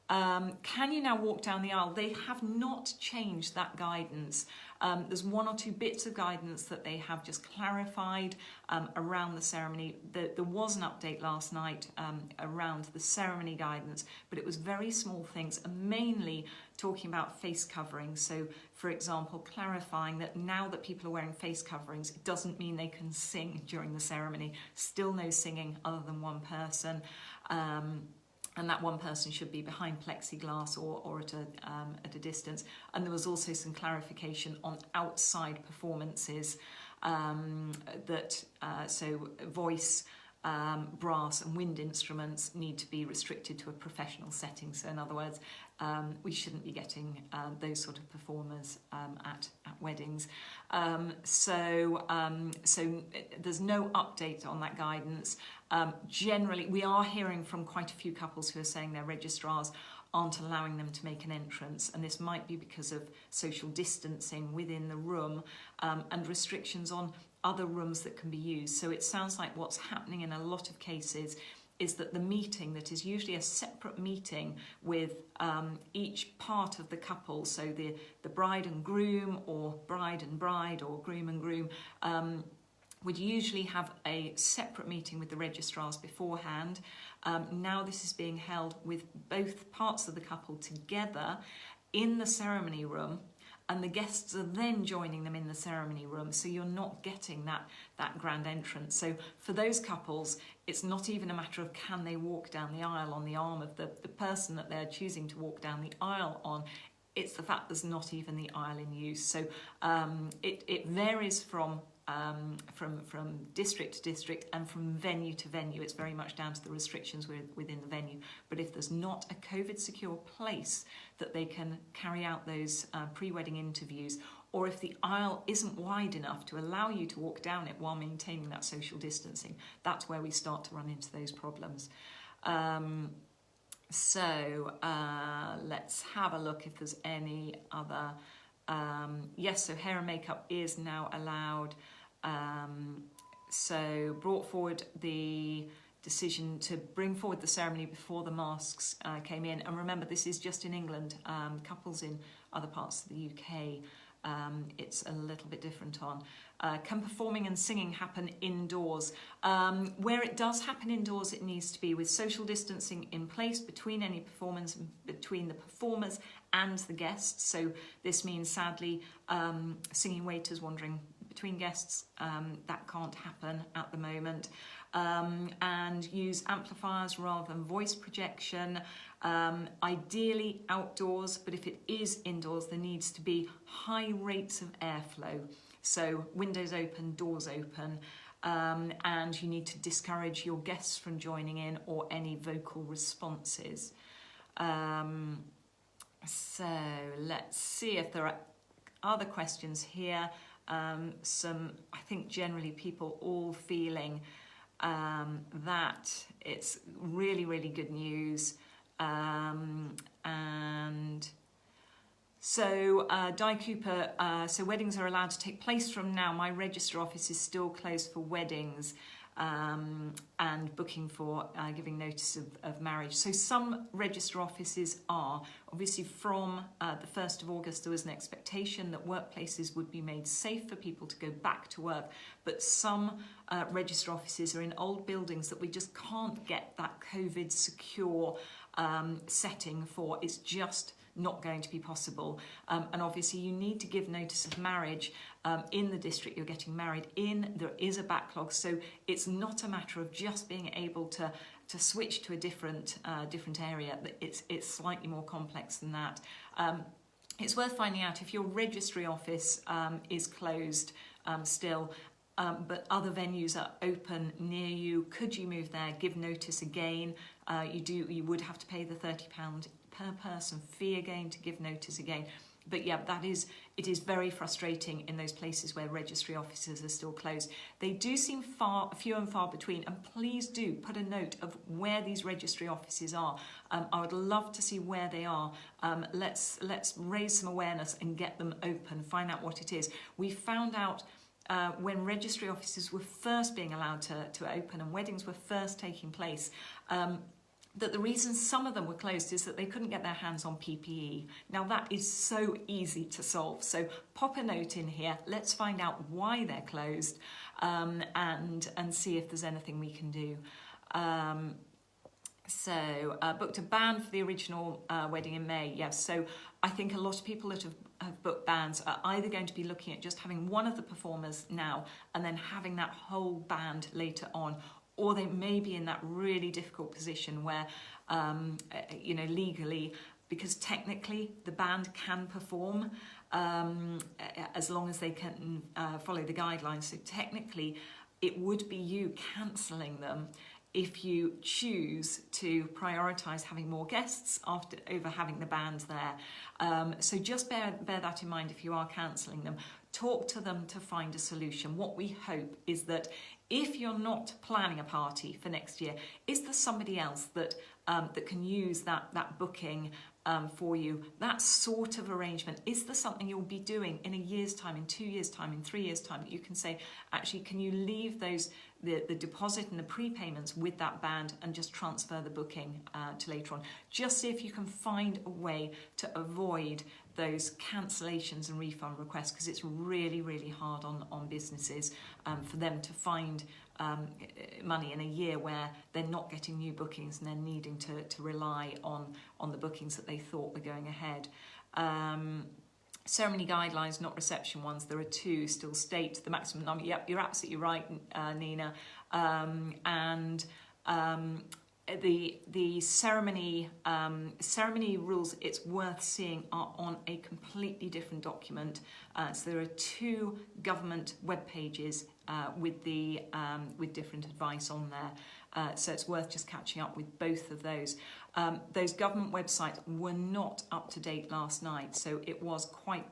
Can you now walk down the aisle? They have not changed that guidance. There's 1 or 2 bits of guidance that they have just clarified around the ceremony. There was an update last night around the ceremony guidance, but it was very small things, and mainly talking about face coverings. So, for example, clarifying that now that people are wearing face coverings, it doesn't mean they can sing during the ceremony. Still no singing other than one person. And that one person should be behind plexiglass or at a distance. And there was also some clarification on outside performances so voice, brass and wind instruments need to be restricted to a professional setting. So in other words, we shouldn't be getting those sort of performers at weddings. So there's no update on that guidance. Generally, we are hearing from quite a few couples who are saying their registrars aren't allowing them to make an entrance, and this might be because of social distancing within the room and restrictions on other rooms that can be used. So it sounds like what's happening in a lot of cases is that the meeting, that is usually a separate meeting with each part of the couple, so the bride and groom, or bride and bride, or groom and groom, would usually have a separate meeting with the registrars beforehand. Now this is being held with both parts of the couple together in the ceremony room, and the guests are then joining them in the ceremony room, so you're not getting that grand entrance. So for those couples, it's not even a matter of can they walk down the aisle on the arm of the person that they're choosing to walk down the aisle on. It's the fact there's not even the aisle in use. So it varies from district to district and from venue to venue. It's very much down to the restrictions within the venue. But if there's not a COVID secure place that they can carry out those pre-wedding interviews, or if the aisle isn't wide enough to allow you to walk down it while maintaining that social distancing, that's where we start to run into those problems. So let's have a look if there's any other. Yes, so hair and makeup is now allowed. So brought forward the decision to bring forward the ceremony before the masks came in. And remember, this is just in England. Couples in other parts of the UK, it's a little bit different on. Can performing and singing happen indoors? Where it does happen indoors, it needs to be with social distancing in place between any performance, between the performers and the guests. So this means, sadly, singing waiters wandering between guests, that can't happen at the moment. And use amplifiers rather than voice projection. Ideally outdoors, but if it is indoors, there needs to be high rates of airflow. So windows open, doors open, and you need to discourage your guests from joining in or any vocal responses. So let's see if there are other questions here. I think generally people all feeling that it's really, really good news. And so Di Cooper, so weddings are allowed to take place from now. My register office is still closed for weddings and booking for giving notice of marriage. So some register offices are. Obviously from the 1st of August there was an expectation that workplaces would be made safe for people to go back to work, but some register offices are in old buildings that we just can't get that COVID secure setting for. It's just not going to be possible, and obviously you need to give notice of marriage in the district you're getting married in. There is a backlog, so it's not a matter of just being able to switch to a different area. It's slightly more complex than that. It's worth finding out if your registry office is closed still, but other venues are open near you. Could you move there? Give notice again. You would have to pay the £30 per person fee again to give notice again. But yeah, it is very frustrating in those places where registry offices are still closed. They do seem few and far between, and please do put a note of where these registry offices are. I would love to see where they are. Let's raise some awareness and get them open, find out what it is. We found out when registry offices were first being allowed to open and weddings were first taking place, that the reason some of them were closed is that they couldn't get their hands on PPE. Now that is so easy to solve. So pop a note in here. Let's find out why they're closed and see if there's anything we can do. So booked a band for the original wedding in May. Yes, so I think a lot of people that have booked bands are either going to be looking at just having one of the performers now and then having that whole band later on, or they may be in that really difficult position where, legally, because technically the band can perform as long as they can follow the guidelines. So technically, it would be you cancelling them if you choose to prioritise having more guests over having the band there. So just bear that in mind if you are cancelling them. Talk to them to find a solution. What we hope is that if you're not planning a party for next year, is there somebody else that can use that booking for you? That sort of arrangement. Is there something you'll be doing in a year's time, in 2 years' time, in 3 years' time that you can say, actually, can you leave the deposit and the prepayments with that band and just transfer the booking to later on? Just see if you can find a way to avoid those cancellations and refund requests, because it's really, really hard on businesses for them to find money in a year where they're not getting new bookings and they're needing to rely on the bookings that they thought were going ahead. Ceremony guidelines, not reception ones. There are 2 still state the maximum number. Yep, you're absolutely right, Nina. The ceremony rules, it's worth seeing, are on a completely different document. So there are 2 government web pages with different advice on there. So it's worth just catching up with both of those. Those government websites were not up to date last night, so it was quite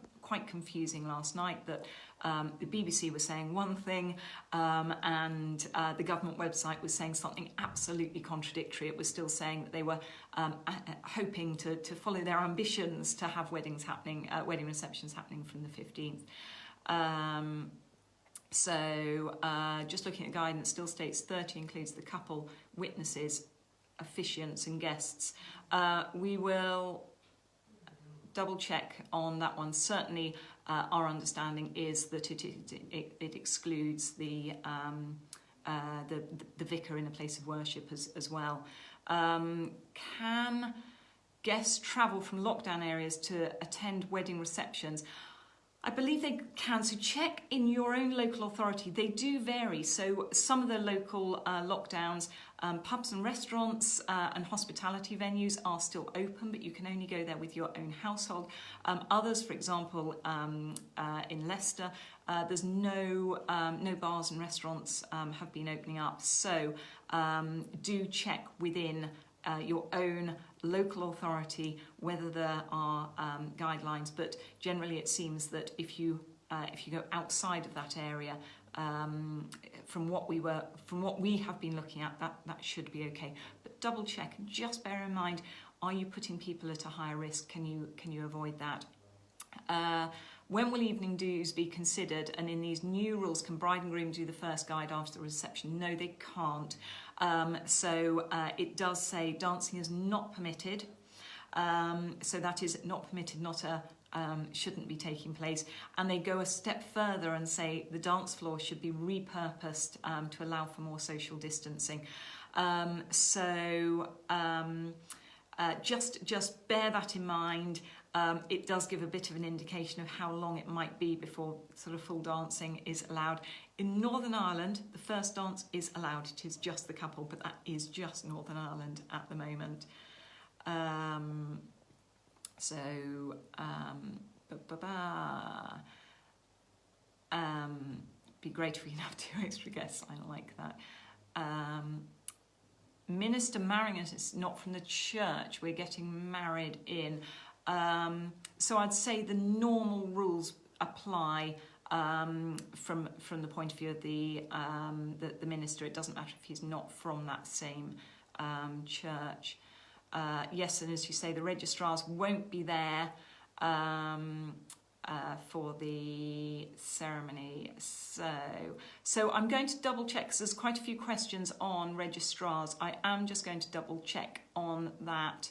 confusing last night that the BBC was saying one thing and the government website was saying something absolutely contradictory. It was still saying that they were hoping to follow their ambitions to have wedding receptions happening from the 15th. So just looking at guidance, still states 30 includes the couple, witnesses, officiants and guests. We will double check on that one. Certainly our understanding is that it excludes the vicar in a place of worship as well. Can guests travel from lockdown areas to attend wedding receptions? I believe they can, so check in your own local authority. They do vary, so some of the local lockdowns, pubs and restaurants and hospitality venues are still open, but you can only go there with your own household. Others, for example, in Leicester, there's no bars and restaurants have been opening up, so do check within your own local authority whether there are guidelines, but generally it seems that if you go outside of that area, from what we have been looking at, that should be okay. But double check and just bear in mind, are you putting people at a higher risk? Can you avoid that? When will evening dues be considered? And in these new rules, can bride and groom do the first guide after the reception? No, they can't. So it does say dancing is not permitted. So that is not permitted, not shouldn't be taking place. And they go a step further and say the dance floor should be repurposed to allow for more social distancing. Just bear that in mind. It does give a bit of an indication of how long it might be before sort of full dancing is allowed. In Northern Ireland, the first dance is allowed. It is just the couple, but that is just Northern Ireland at the moment. Be great if we can have 2 extra guests. I like that. Minister marrying us is not from the church. We're getting married in. So I'd say the normal rules apply from the point of view of the minister. It doesn't matter if he's not from that same church. Yes, and as you say, the registrars won't be there for the ceremony. So I'm going to double check, because there's quite a few questions on registrars. I am just going to double check on that.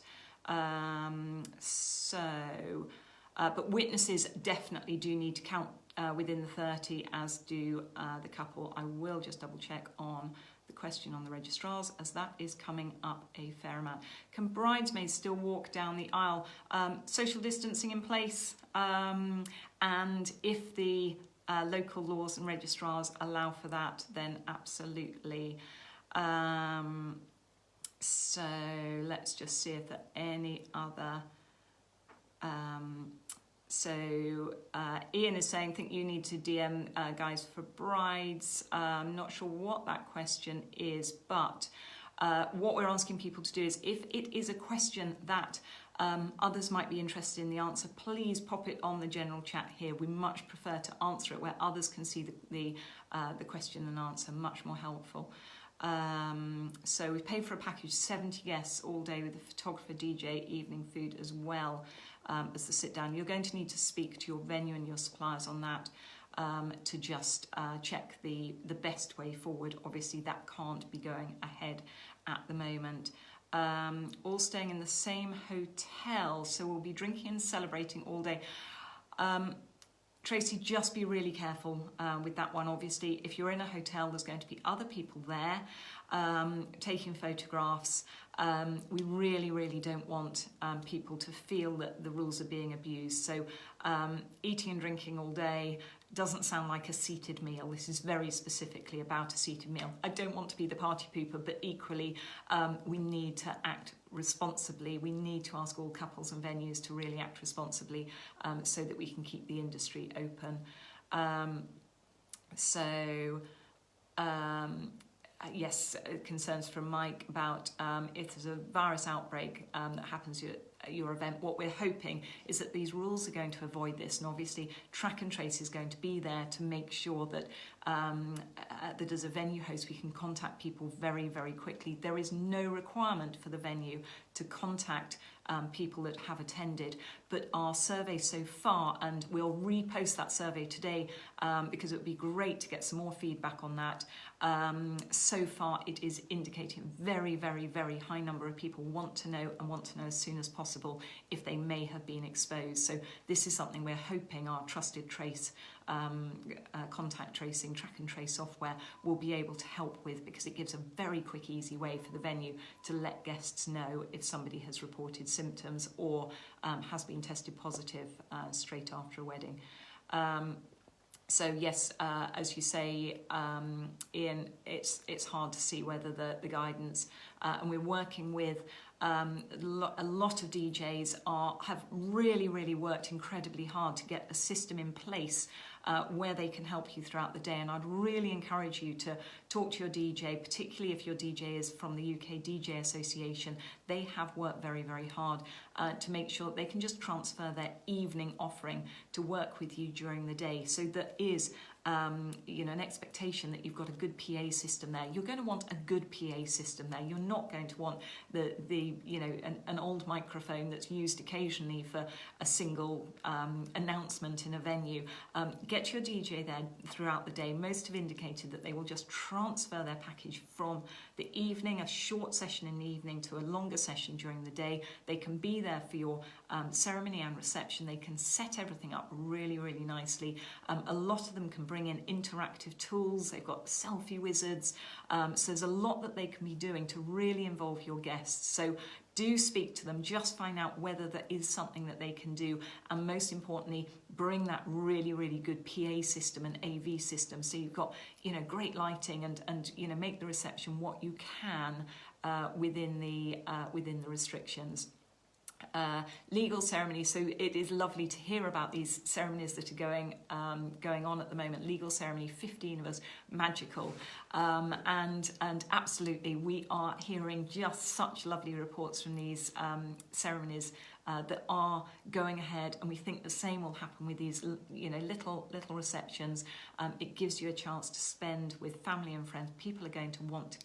But witnesses definitely do need to count within the 30, as do the couple. I will just double check on the question on the registrars, as that is coming up a fair amount. Can bridesmaids still walk down the aisle? Social distancing in place, and if the local laws and registrars allow for that, then absolutely. So let's just see if there are any other. Ian is saying, think you need to DM guys for brides. I'm not sure what that question is, but what we're asking people to do is, if it is a question that others might be interested in the answer, please pop it on the general chat here. We much prefer to answer it where others can see the question and answer, much more helpful. So we've paid for a package, 70 guests all day with a photographer, DJ, evening food as well as the sit down. You're going to need to speak to your venue and your suppliers on that to just check the best way forward. Obviously that can't be going ahead at the moment. All staying in the same hotel, so we'll be drinking and celebrating all day. Tracy, just be really careful with that one. Obviously, if you're in a hotel, there's going to be other people there taking photographs. We really don't want people to feel that the rules are being abused. So eating and drinking all day doesn't sound like a seated meal. This is very specifically about a seated meal. I don't want to be the party pooper, but equally we need to act responsibly. We need to ask all couples and venues to really act responsibly so that we can keep the industry open. Yes, concerns from Mike about if there's a virus outbreak that happens at your event. What we're hoping is that these rules are going to avoid this, and obviously track and trace is going to be there to make sure that that as a venue host we can contact people very quickly. There is no requirement for the venue to contact people that have attended, but our survey so far, and we'll repost that survey today because it would be great to get some more feedback on that. So far it is indicating very high number of people want to know as soon as possible if they may have been exposed. So this is something we're hoping our trusted trace contact tracing, track and trace software will be able to help with, because it gives a very quick, easy way for the venue to let guests know if somebody has reported symptoms or has been tested positive straight after a wedding. So yes, as you say, Ian, it's hard to see whether the guidance, and we're working with a lot of DJs have really worked incredibly hard to get a system in place where they can help you throughout the day. And I'd really encourage you to talk to your DJ, particularly if your DJ is from the UK DJ Association. They have worked very hard to make sure that they can just transfer their evening offering to work with you during the day. So there is an expectation that you've got a good PA system there. You're going to want a good PA system there. You're not going to want an old microphone that's used occasionally for a single announcement in a venue. Get your DJ there throughout the day. Most have indicated that they will just transfer their package from the evening, a short session in the evening, to a longer session during the day. They can be there for your ceremony and reception. They can set everything up really nicely. A lot of them can bring in interactive tools. They've got selfie wizards. So there's a lot that they can be doing to really involve your guests. So do speak to them, just find out whether there is something that they can do, and most importantly, bring that really good PA system and AV system, so you've got great lighting and make the reception what you can within the restrictions. Legal ceremonies, so it is lovely to hear about these ceremonies that are going on at the moment. Legal ceremony, 15 of us, magical, and absolutely we are hearing just such lovely reports from these ceremonies that are going ahead, and we think the same will happen with these little receptions. It gives you a chance to spend with family and friends. People are going to want to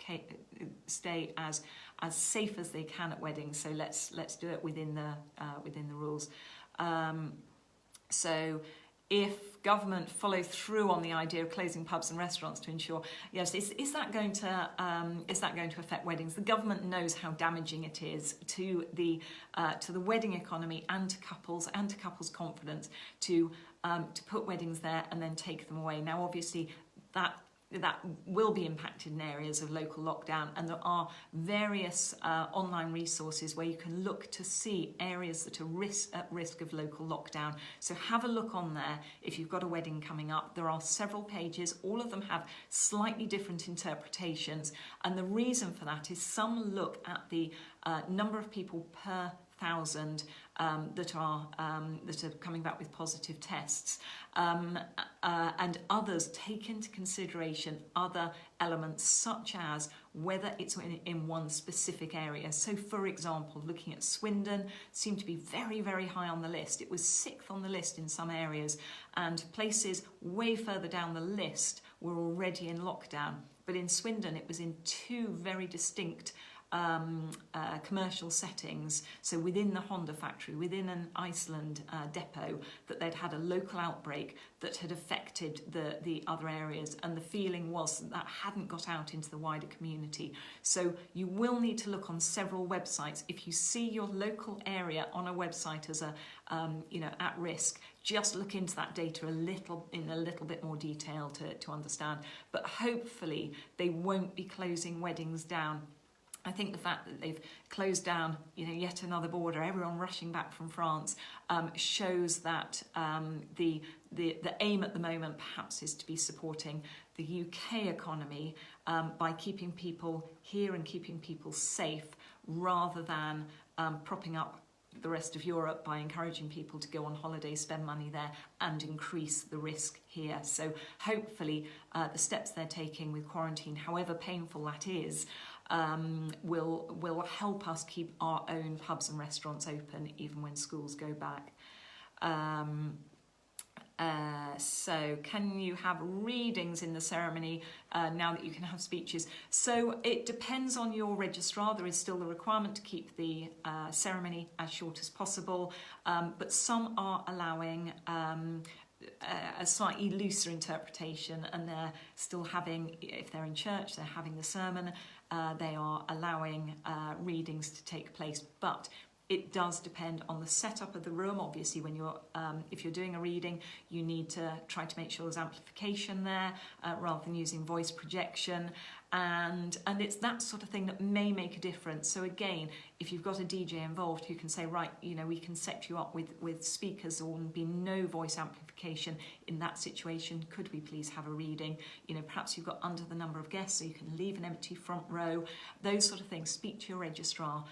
stay as safe as they can at weddings, so let's do it within the rules. So if government follow through on the idea of closing pubs and restaurants to ensure, yes, is that going to affect weddings? The government knows how damaging it is to the wedding economy and to couples confidence to put weddings there and then take them away. Now, obviously, that will be impacted in areas of local lockdown, and there are various online resources where you can look to see areas that are at risk of local lockdown. So have a look on there if you've got a wedding coming up. There are several pages. All of them have slightly different interpretations, and the reason for that is some look at the number of people per 1,000 that are coming back with positive tests, and others take into consideration other elements such as whether it's in one specific area. So for example, looking at Swindon seemed to be very, very high on the list. It was 6th on the list in some areas, and places way further down the list were already in lockdown. But in Swindon, it was in 2 very distinct commercial settings, so within the Honda factory, within an Iceland depot, that they'd had a local outbreak that had affected the other areas, and the feeling was that hadn't got out into the wider community. So you will need to look on several websites. If you see your local area on a website as at risk, just look into that data in a little bit more detail to understand. But hopefully they won't be closing weddings down. I think the fact that they've closed down, yet another border, everyone rushing back from France, shows that the aim at the moment perhaps is to be supporting the UK economy by keeping people here and keeping people safe, rather than propping up the rest of Europe by encouraging people to go on holiday, spend money there, and increase the risk here. So hopefully the steps they're taking with quarantine, however painful that is, will help us keep our own pubs and restaurants open even when schools go back. So can you have readings in the ceremony now that you can have speeches? So it depends on your registrar. There is still the requirement to keep the ceremony as short as possible, but some are allowing a slightly looser interpretation, and they're still having, if they're in church, they're having the sermon, they are allowing readings to take place. But it does depend on the setup of the room. Obviously, when if you're doing a reading, you need to try to make sure there's amplification there, rather than using voice projection. And it's that sort of thing that may make a difference. So again, if you've got a DJ involved who can say, right, we can set you up with speakers, there will be no voice amplification in that situation. Could we please have a reading? Perhaps you've got under the number of guests, so you can leave an empty front row. Those sort of things. Speak to your registrar,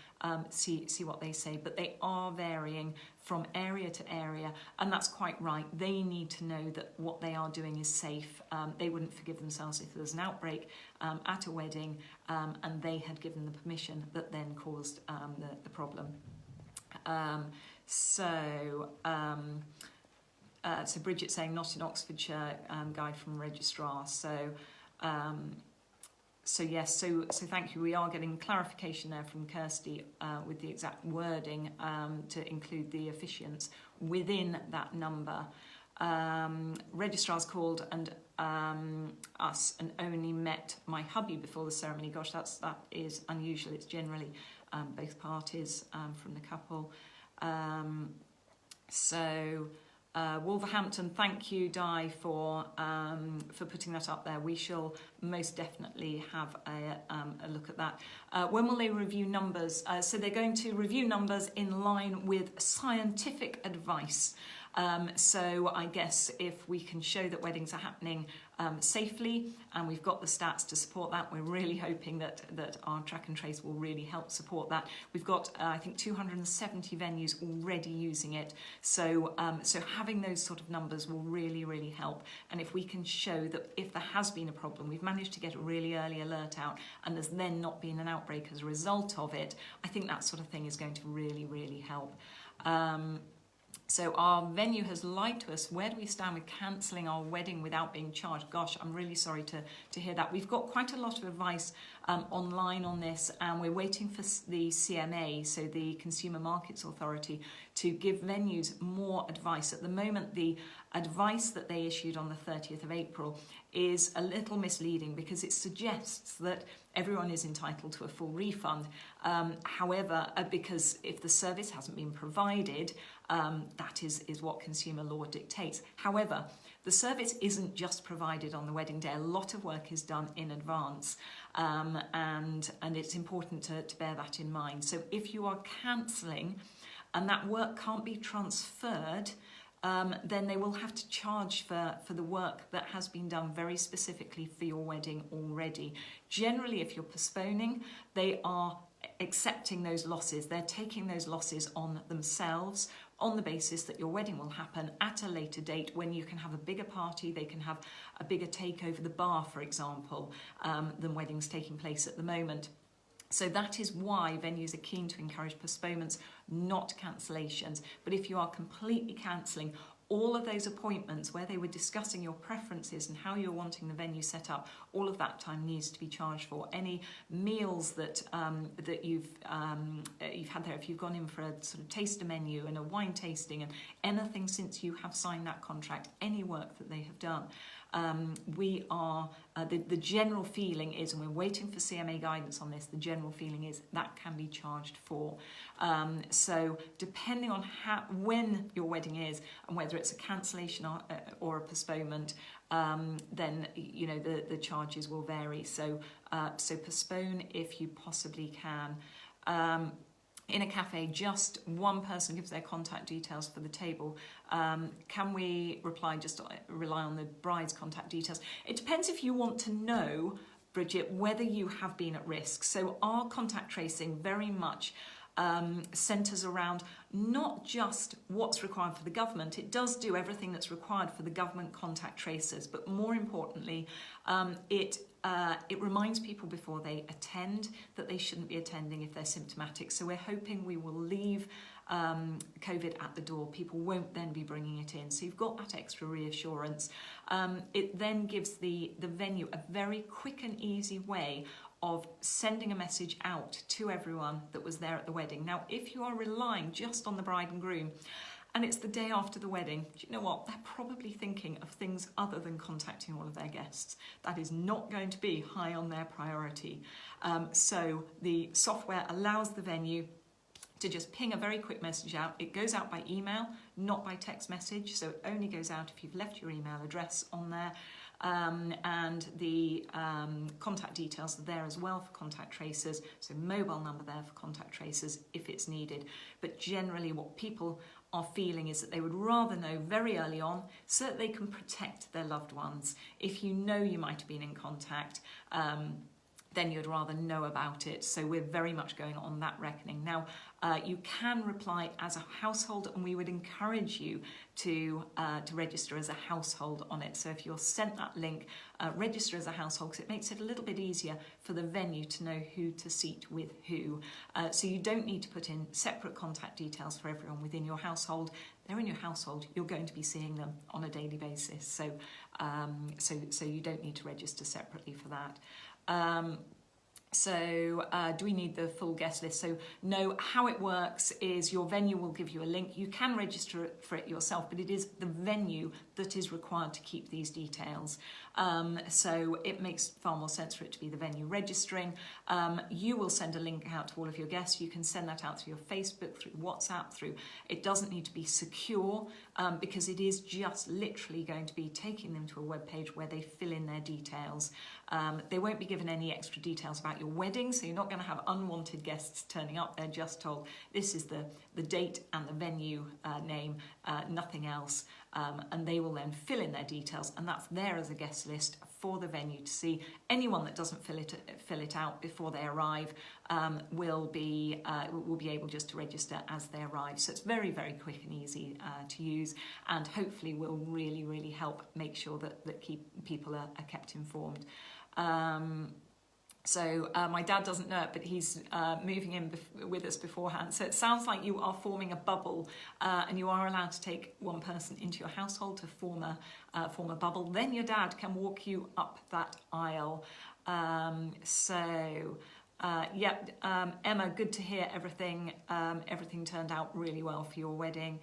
see what they say. But they are varying from area to area, and that's quite right. They need to know that what they are doing is safe. They wouldn't forgive themselves if there was an outbreak at a wedding and they had given the permission that then caused the problem. So Bridget's saying not in Oxfordshire, guide from registrar. So yes, so thank you. We are getting clarification there from Kirsty with the exact wording to include the officiants within that number. Registrars called and us and only met my hubby before the ceremony. Gosh, that is unusual. It's generally both parties from the couple. Wolverhampton, thank you, Di, for putting that up there. We shall most definitely have a look at that. When will they review numbers? So they're going to review numbers in line with scientific advice. So I guess if we can show that weddings are happening safely, and we've got the stats to support that, we're really hoping that our track and trace will really help support that. We've got I think 270 venues already using it, so having those sort of numbers will really, really help. And if we can show that if there has been a problem, we've managed to get a really early alert out, and there's then not been an outbreak as a result of it, I think that sort of thing is going to really, really help. So our venue has lied to us. Where do we stand with cancelling our wedding without being charged? Gosh, I'm really sorry to hear that. We've got quite a lot of advice online on this, and we're waiting for the CMA, so the Consumer Markets Authority, to give venues more advice. At the moment, the advice that they issued on the 30th of April is a little misleading because it suggests that everyone is entitled to a full refund. However, because if the service hasn't been provided, that is what consumer law dictates. However, the service isn't just provided on the wedding day. A lot of work is done in advance, and it's important to bear that in mind. So if you are cancelling and that work can't be transferred, then they will have to charge for the work that has been done very specifically for your wedding already. Generally, if you're postponing, they are accepting those losses. They're taking those losses on themselves on the basis that your wedding will happen at a later date when you can have a bigger party, they can have a bigger take over the bar, for example, than weddings taking place at the moment. So that is why venues are keen to encourage postponements, not cancellations. But if you are completely cancelling all of those appointments where they were discussing your preferences and how you're wanting the venue set up, all of that time needs to be charged for. Any meals that that you've had there, if you've gone in for a sort of taster menu and a wine tasting and anything since you have signed that contract, any work that they have done, we are, the general feeling is, and we're waiting for CMA guidance on this, the general feeling is that can be charged for. So depending on when your wedding is and whether it's a cancellation or a postponement, then you know the charges will vary. So postpone if you possibly can. In a cafe, just one person gives their contact details for the table. Can we rely on the bride's contact details? It depends if you want to know, Bridget, whether you have been at risk. So our contact tracing very much centres around not just what's required for the government. It does do everything that's required for the government contact tracers, but more importantly, it reminds people before they attend that they shouldn't be attending if they're symptomatic. So we're hoping we will leave COVID at the door. People won't then be bringing it in. So you've got that extra reassurance. It then gives the venue a very quick and easy way of sending a message out to everyone that was there at the wedding. Now, if you are relying just on the bride and groom, and it's the day after the wedding, do you know what? They're probably thinking of things other than contacting all of their guests. That is not going to be high on their priority. So the software allows the venue to just ping a very quick message out. It goes out by email, not by text message. So it only goes out if you've left your email address on there. And the contact details are there as well for contact tracers, so mobile number there for contact tracers if it's needed. But generally what people are feeling is that they would rather know very early on so that they can protect their loved ones. If you know you might have been in contact, then you'd rather know about it. So we're very much going on that reckoning. Now, you can reply as a household, and we would encourage you to register as a household on it. So if you're sent that link, register as a household, because it makes it a little bit easier for the venue to know who to seat with who. So you don't need to put in separate contact details for everyone within your household. They're in your household. You're going to be seeing them on a daily basis. So you don't need to register separately for that. Do we need the full guest list? So no, how it works is your venue will give you a link. You can register for it yourself, but it is the venue that is required to keep these details. So it makes far more sense for it to be the venue registering. You will send a link out to all of your guests. You can send that out through your Facebook, through WhatsApp, it doesn't need to be secure because it is just literally going to be taking them to a web page where they fill in their details. They won't be given any extra details about your wedding, so you're not going to have unwanted guests turning up. They're just told this is the date and the venue name, nothing else. And they will then fill in their details, and that's there as a guest list for the venue to see. Anyone that doesn't fill it out before they arrive will be able just to register as they arrive. So it's very, very quick and easy to use, and hopefully will really, really help make sure that people are kept informed. So my dad doesn't know it, but he's moving in with us beforehand. So it sounds like you are forming a bubble, and you are allowed to take one person into your household to form a bubble. Then your dad can walk you up that aisle. Emma, good to hear everything turned out really well for your wedding.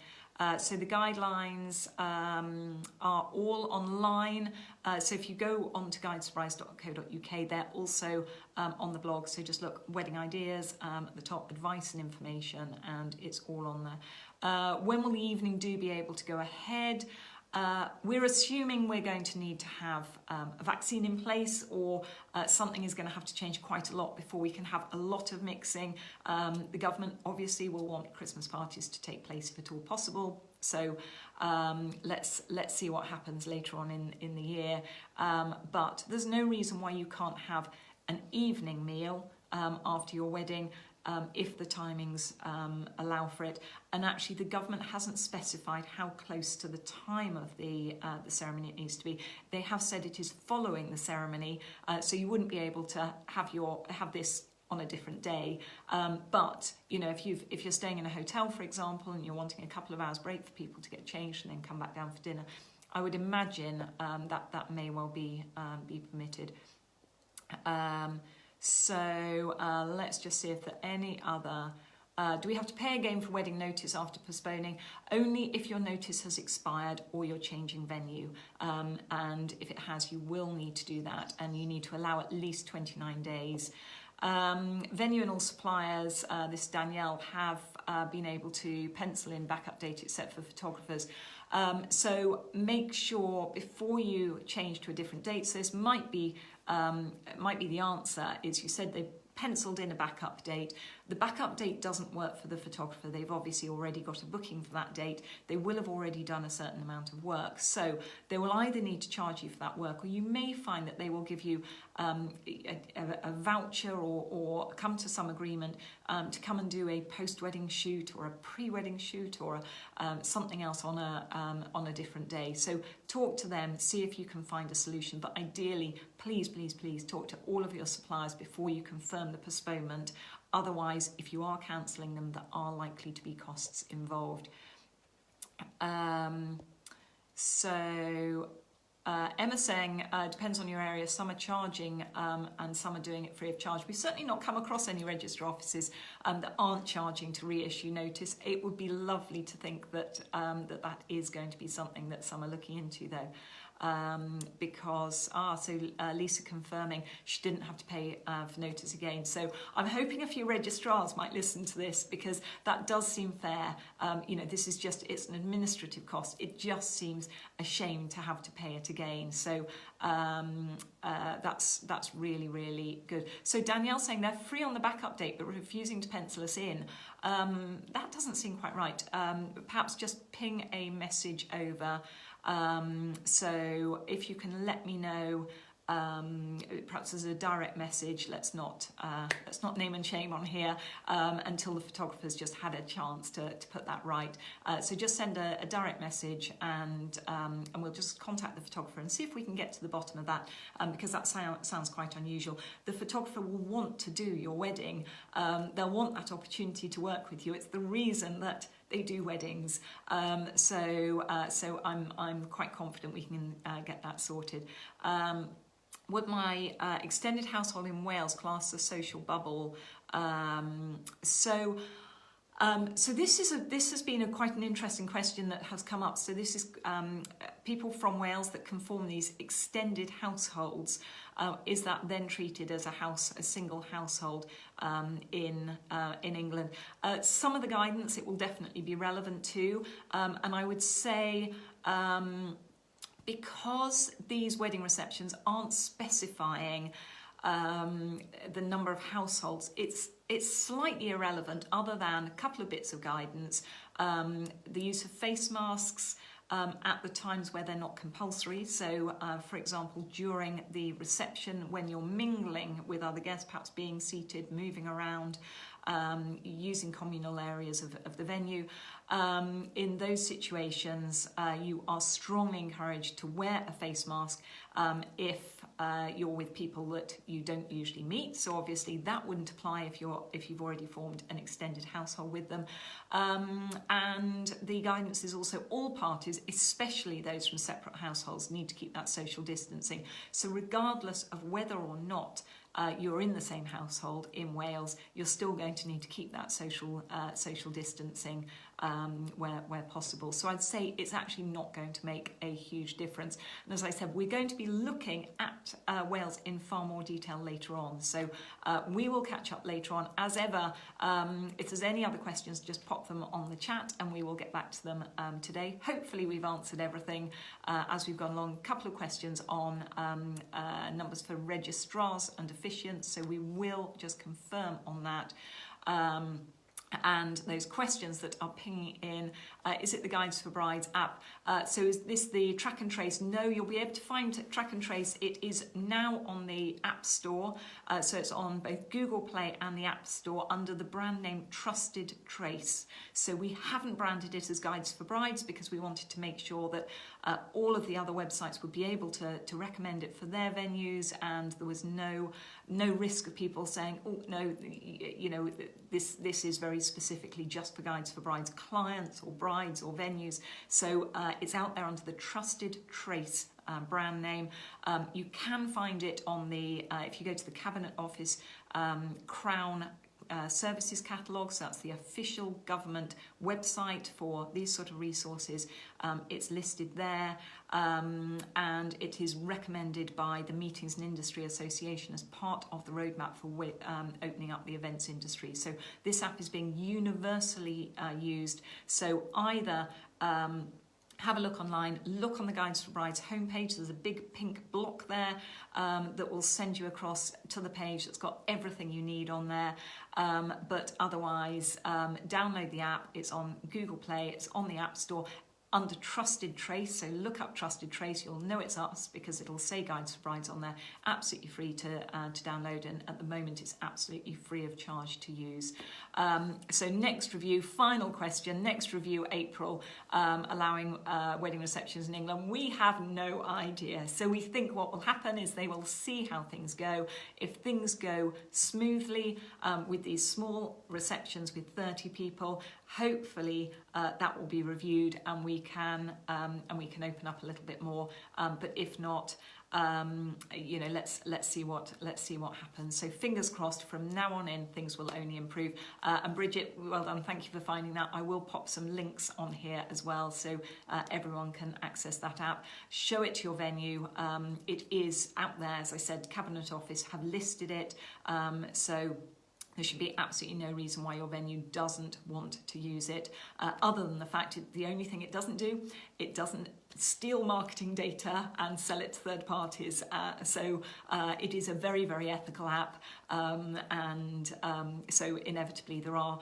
So the guidelines are all online. So if you go on to guidesurprise.co.uk, they're also on the blog. So just look, wedding ideas at the top, advice and information, and it's all on there. When will the evening do be able to go ahead? We're assuming we're going to need to have a vaccine in place, or something is going to have to change quite a lot before we can have a lot of mixing. The government obviously will want Christmas parties to take place if at all possible. So let's see what happens later on in the year. But there's no reason why you can't have an evening meal after your wedding. if the timings allow for it. And actually the government hasn't specified how close to the time of the ceremony it needs to be. They have said it is following the ceremony, so you wouldn't be able to have this on a different day. But you know, if you're staying in a hotel, for example, and you're wanting a couple of hours break for people to get changed and then come back down for dinner, I would imagine that may well be permitted. So let's just see if there are any other. Do we have to pay again for wedding notice after postponing? Only if your notice has expired or you're changing venue. And if it has, you will need to do that, and you need to allow at least 29 days. Venue and all suppliers, this Danielle, have been able to pencil in backup date except for photographers. So make sure before you change to a different date. So this might be the answer. Is you said they penciled in a backup date. The backup date doesn't work for the photographer. They've obviously already got a booking for that date. They will have already done a certain amount of work. So they will either need to charge you for that work, or you may find that they will give you a voucher or come to some agreement to come and do a post-wedding shoot or a pre-wedding shoot or something else on a different day. So talk to them, see if you can find a solution. But ideally, please talk to all of your suppliers before you confirm the postponement. Otherwise, if you are cancelling them, there are likely to be costs involved. Emma saying, depends on your area, some are charging and some are doing it free of charge. We've certainly not come across any registrar offices that aren't charging to reissue notice. It would be lovely to think that that is going to be something that some are looking into, though. Lisa confirming she didn't have to pay for notice again. So I'm hoping a few registrars might listen to this, because that does seem fair. You know, this is it's an administrative cost. It just seems a shame to have to pay it again. So that's really, really good. So Danielle saying they're free on the backup date but refusing to pencil us in. That doesn't seem quite right. Perhaps just ping a message over. So if you can let me know, perhaps as a direct message, let's not name and shame on here until the photographer's just had a chance to put that right. So just send a direct message, and we'll just contact the photographer and see if we can get to the bottom of that, because that sounds quite unusual. The photographer will want to do your wedding. They'll want that opportunity to work with you. It's the reason that they do weddings. So I'm quite confident we can get that sorted. Would my extended household in Wales class a social bubble? So this has been quite an interesting question that has come up. So this is people from Wales that can form these extended households. Is that then treated as a single household in England? Some of the guidance it will definitely be relevant to, and I would say, because these wedding receptions aren't specifying the number of households, it's slightly irrelevant, other than a couple of bits of guidance. The use of face masks at the times where they're not compulsory. So, for example, during the reception, when you're mingling with other guests, perhaps being seated, moving around, using communal areas of the venue. In those situations, you are strongly encouraged to wear a face mask if you're with people that you don't usually meet. So obviously that wouldn't apply if you've already formed an extended household with them. And the guidance is also all parties, especially those from separate households, need to keep that social distancing. So regardless of whether or not you're in the same household in Wales, you're still going to need to keep that social distancing where possible. So I'd say it's actually not going to make a huge difference. And as I said, we're going to be looking at Wales in far more detail later on. So we will catch up later on. As ever, if there's any other questions, just pop them on the chat and we will get back to them today. Hopefully we've answered everything as we've gone along. A couple of questions on numbers for registrars and officiants, so we will just confirm on that. and those questions that are pinging in. Is it the Guides for Brides app? So is this the track and trace? No, you'll be able to find track and trace. It is now on the App Store. So it's on both Google Play and the App Store under the brand name Trusted Trace. So we haven't branded it as Guides for Brides because we wanted to make sure that all of the other websites would be able to recommend it for their venues, and there was no risk of people saying, oh no, you know, this is very specifically just for Guides for Brides clients or brides or venues. So it's out there under the Trusted Trace brand name. You can find it on the, if you go to the Cabinet Office Crown Services Catalogue, so that's the official government website for these sort of resources. It's listed there, and it is recommended by the Meetings and Industry Association as part of the roadmap for opening up the events industry. So this app is being universally used. So either have a look online, look on the Guides for Brides homepage. There's a big pink block there that will send you across to the page that's got everything you need on there. But otherwise, download the app. It's on Google Play, it's on the App Store under Trusted Trace. So look up Trusted Trace, you'll know it's us because it'll say Guides for Brides on there. Absolutely free to download, and at the moment it's absolutely free of charge to use. So next review, final question, next review April, allowing wedding receptions in England. We have no idea. So we think what will happen is they will see how things go. If things go smoothly with these small receptions with 30 people, hopefully that will be reviewed and we can open up a little bit more. But if not, you know, let's see what happens. So fingers crossed. From now on in, things will only improve. And Bridget, well done. Thank you for finding that. I will pop some links on here as well, so everyone can access that app. Show it to your venue. It is out there, as I said. Cabinet Office have listed it. So there should be absolutely no reason why your venue doesn't want to use it, other than the fact the only thing it doesn't do, it doesn't steal marketing data and sell it to third parties. So it is a very, very ethical app, and so inevitably there are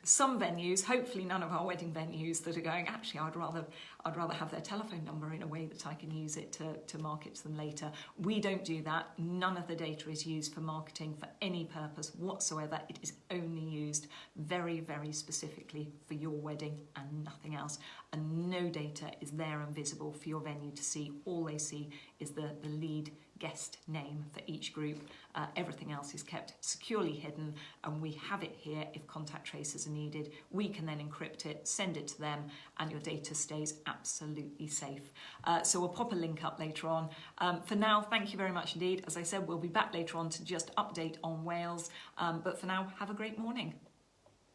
some venues, hopefully none of our wedding venues, that are going, actually I'd rather have their telephone number in a way that I can use it to market to them later. We don't do that. None of the data is used for marketing for any purpose whatsoever. It is only used very, very specifically for your wedding and nothing else. And no data is there and visible for your venue to see. All they see is the lead guest name for each group. Everything else is kept securely hidden, and we have it here if contact tracers are needed. We can then encrypt it, send it to them, and your data stays absolutely safe. So we'll pop a link up later on. For now, thank you very much indeed. As I said, we'll be back later on to just update on Wales, but for now, have a great morning.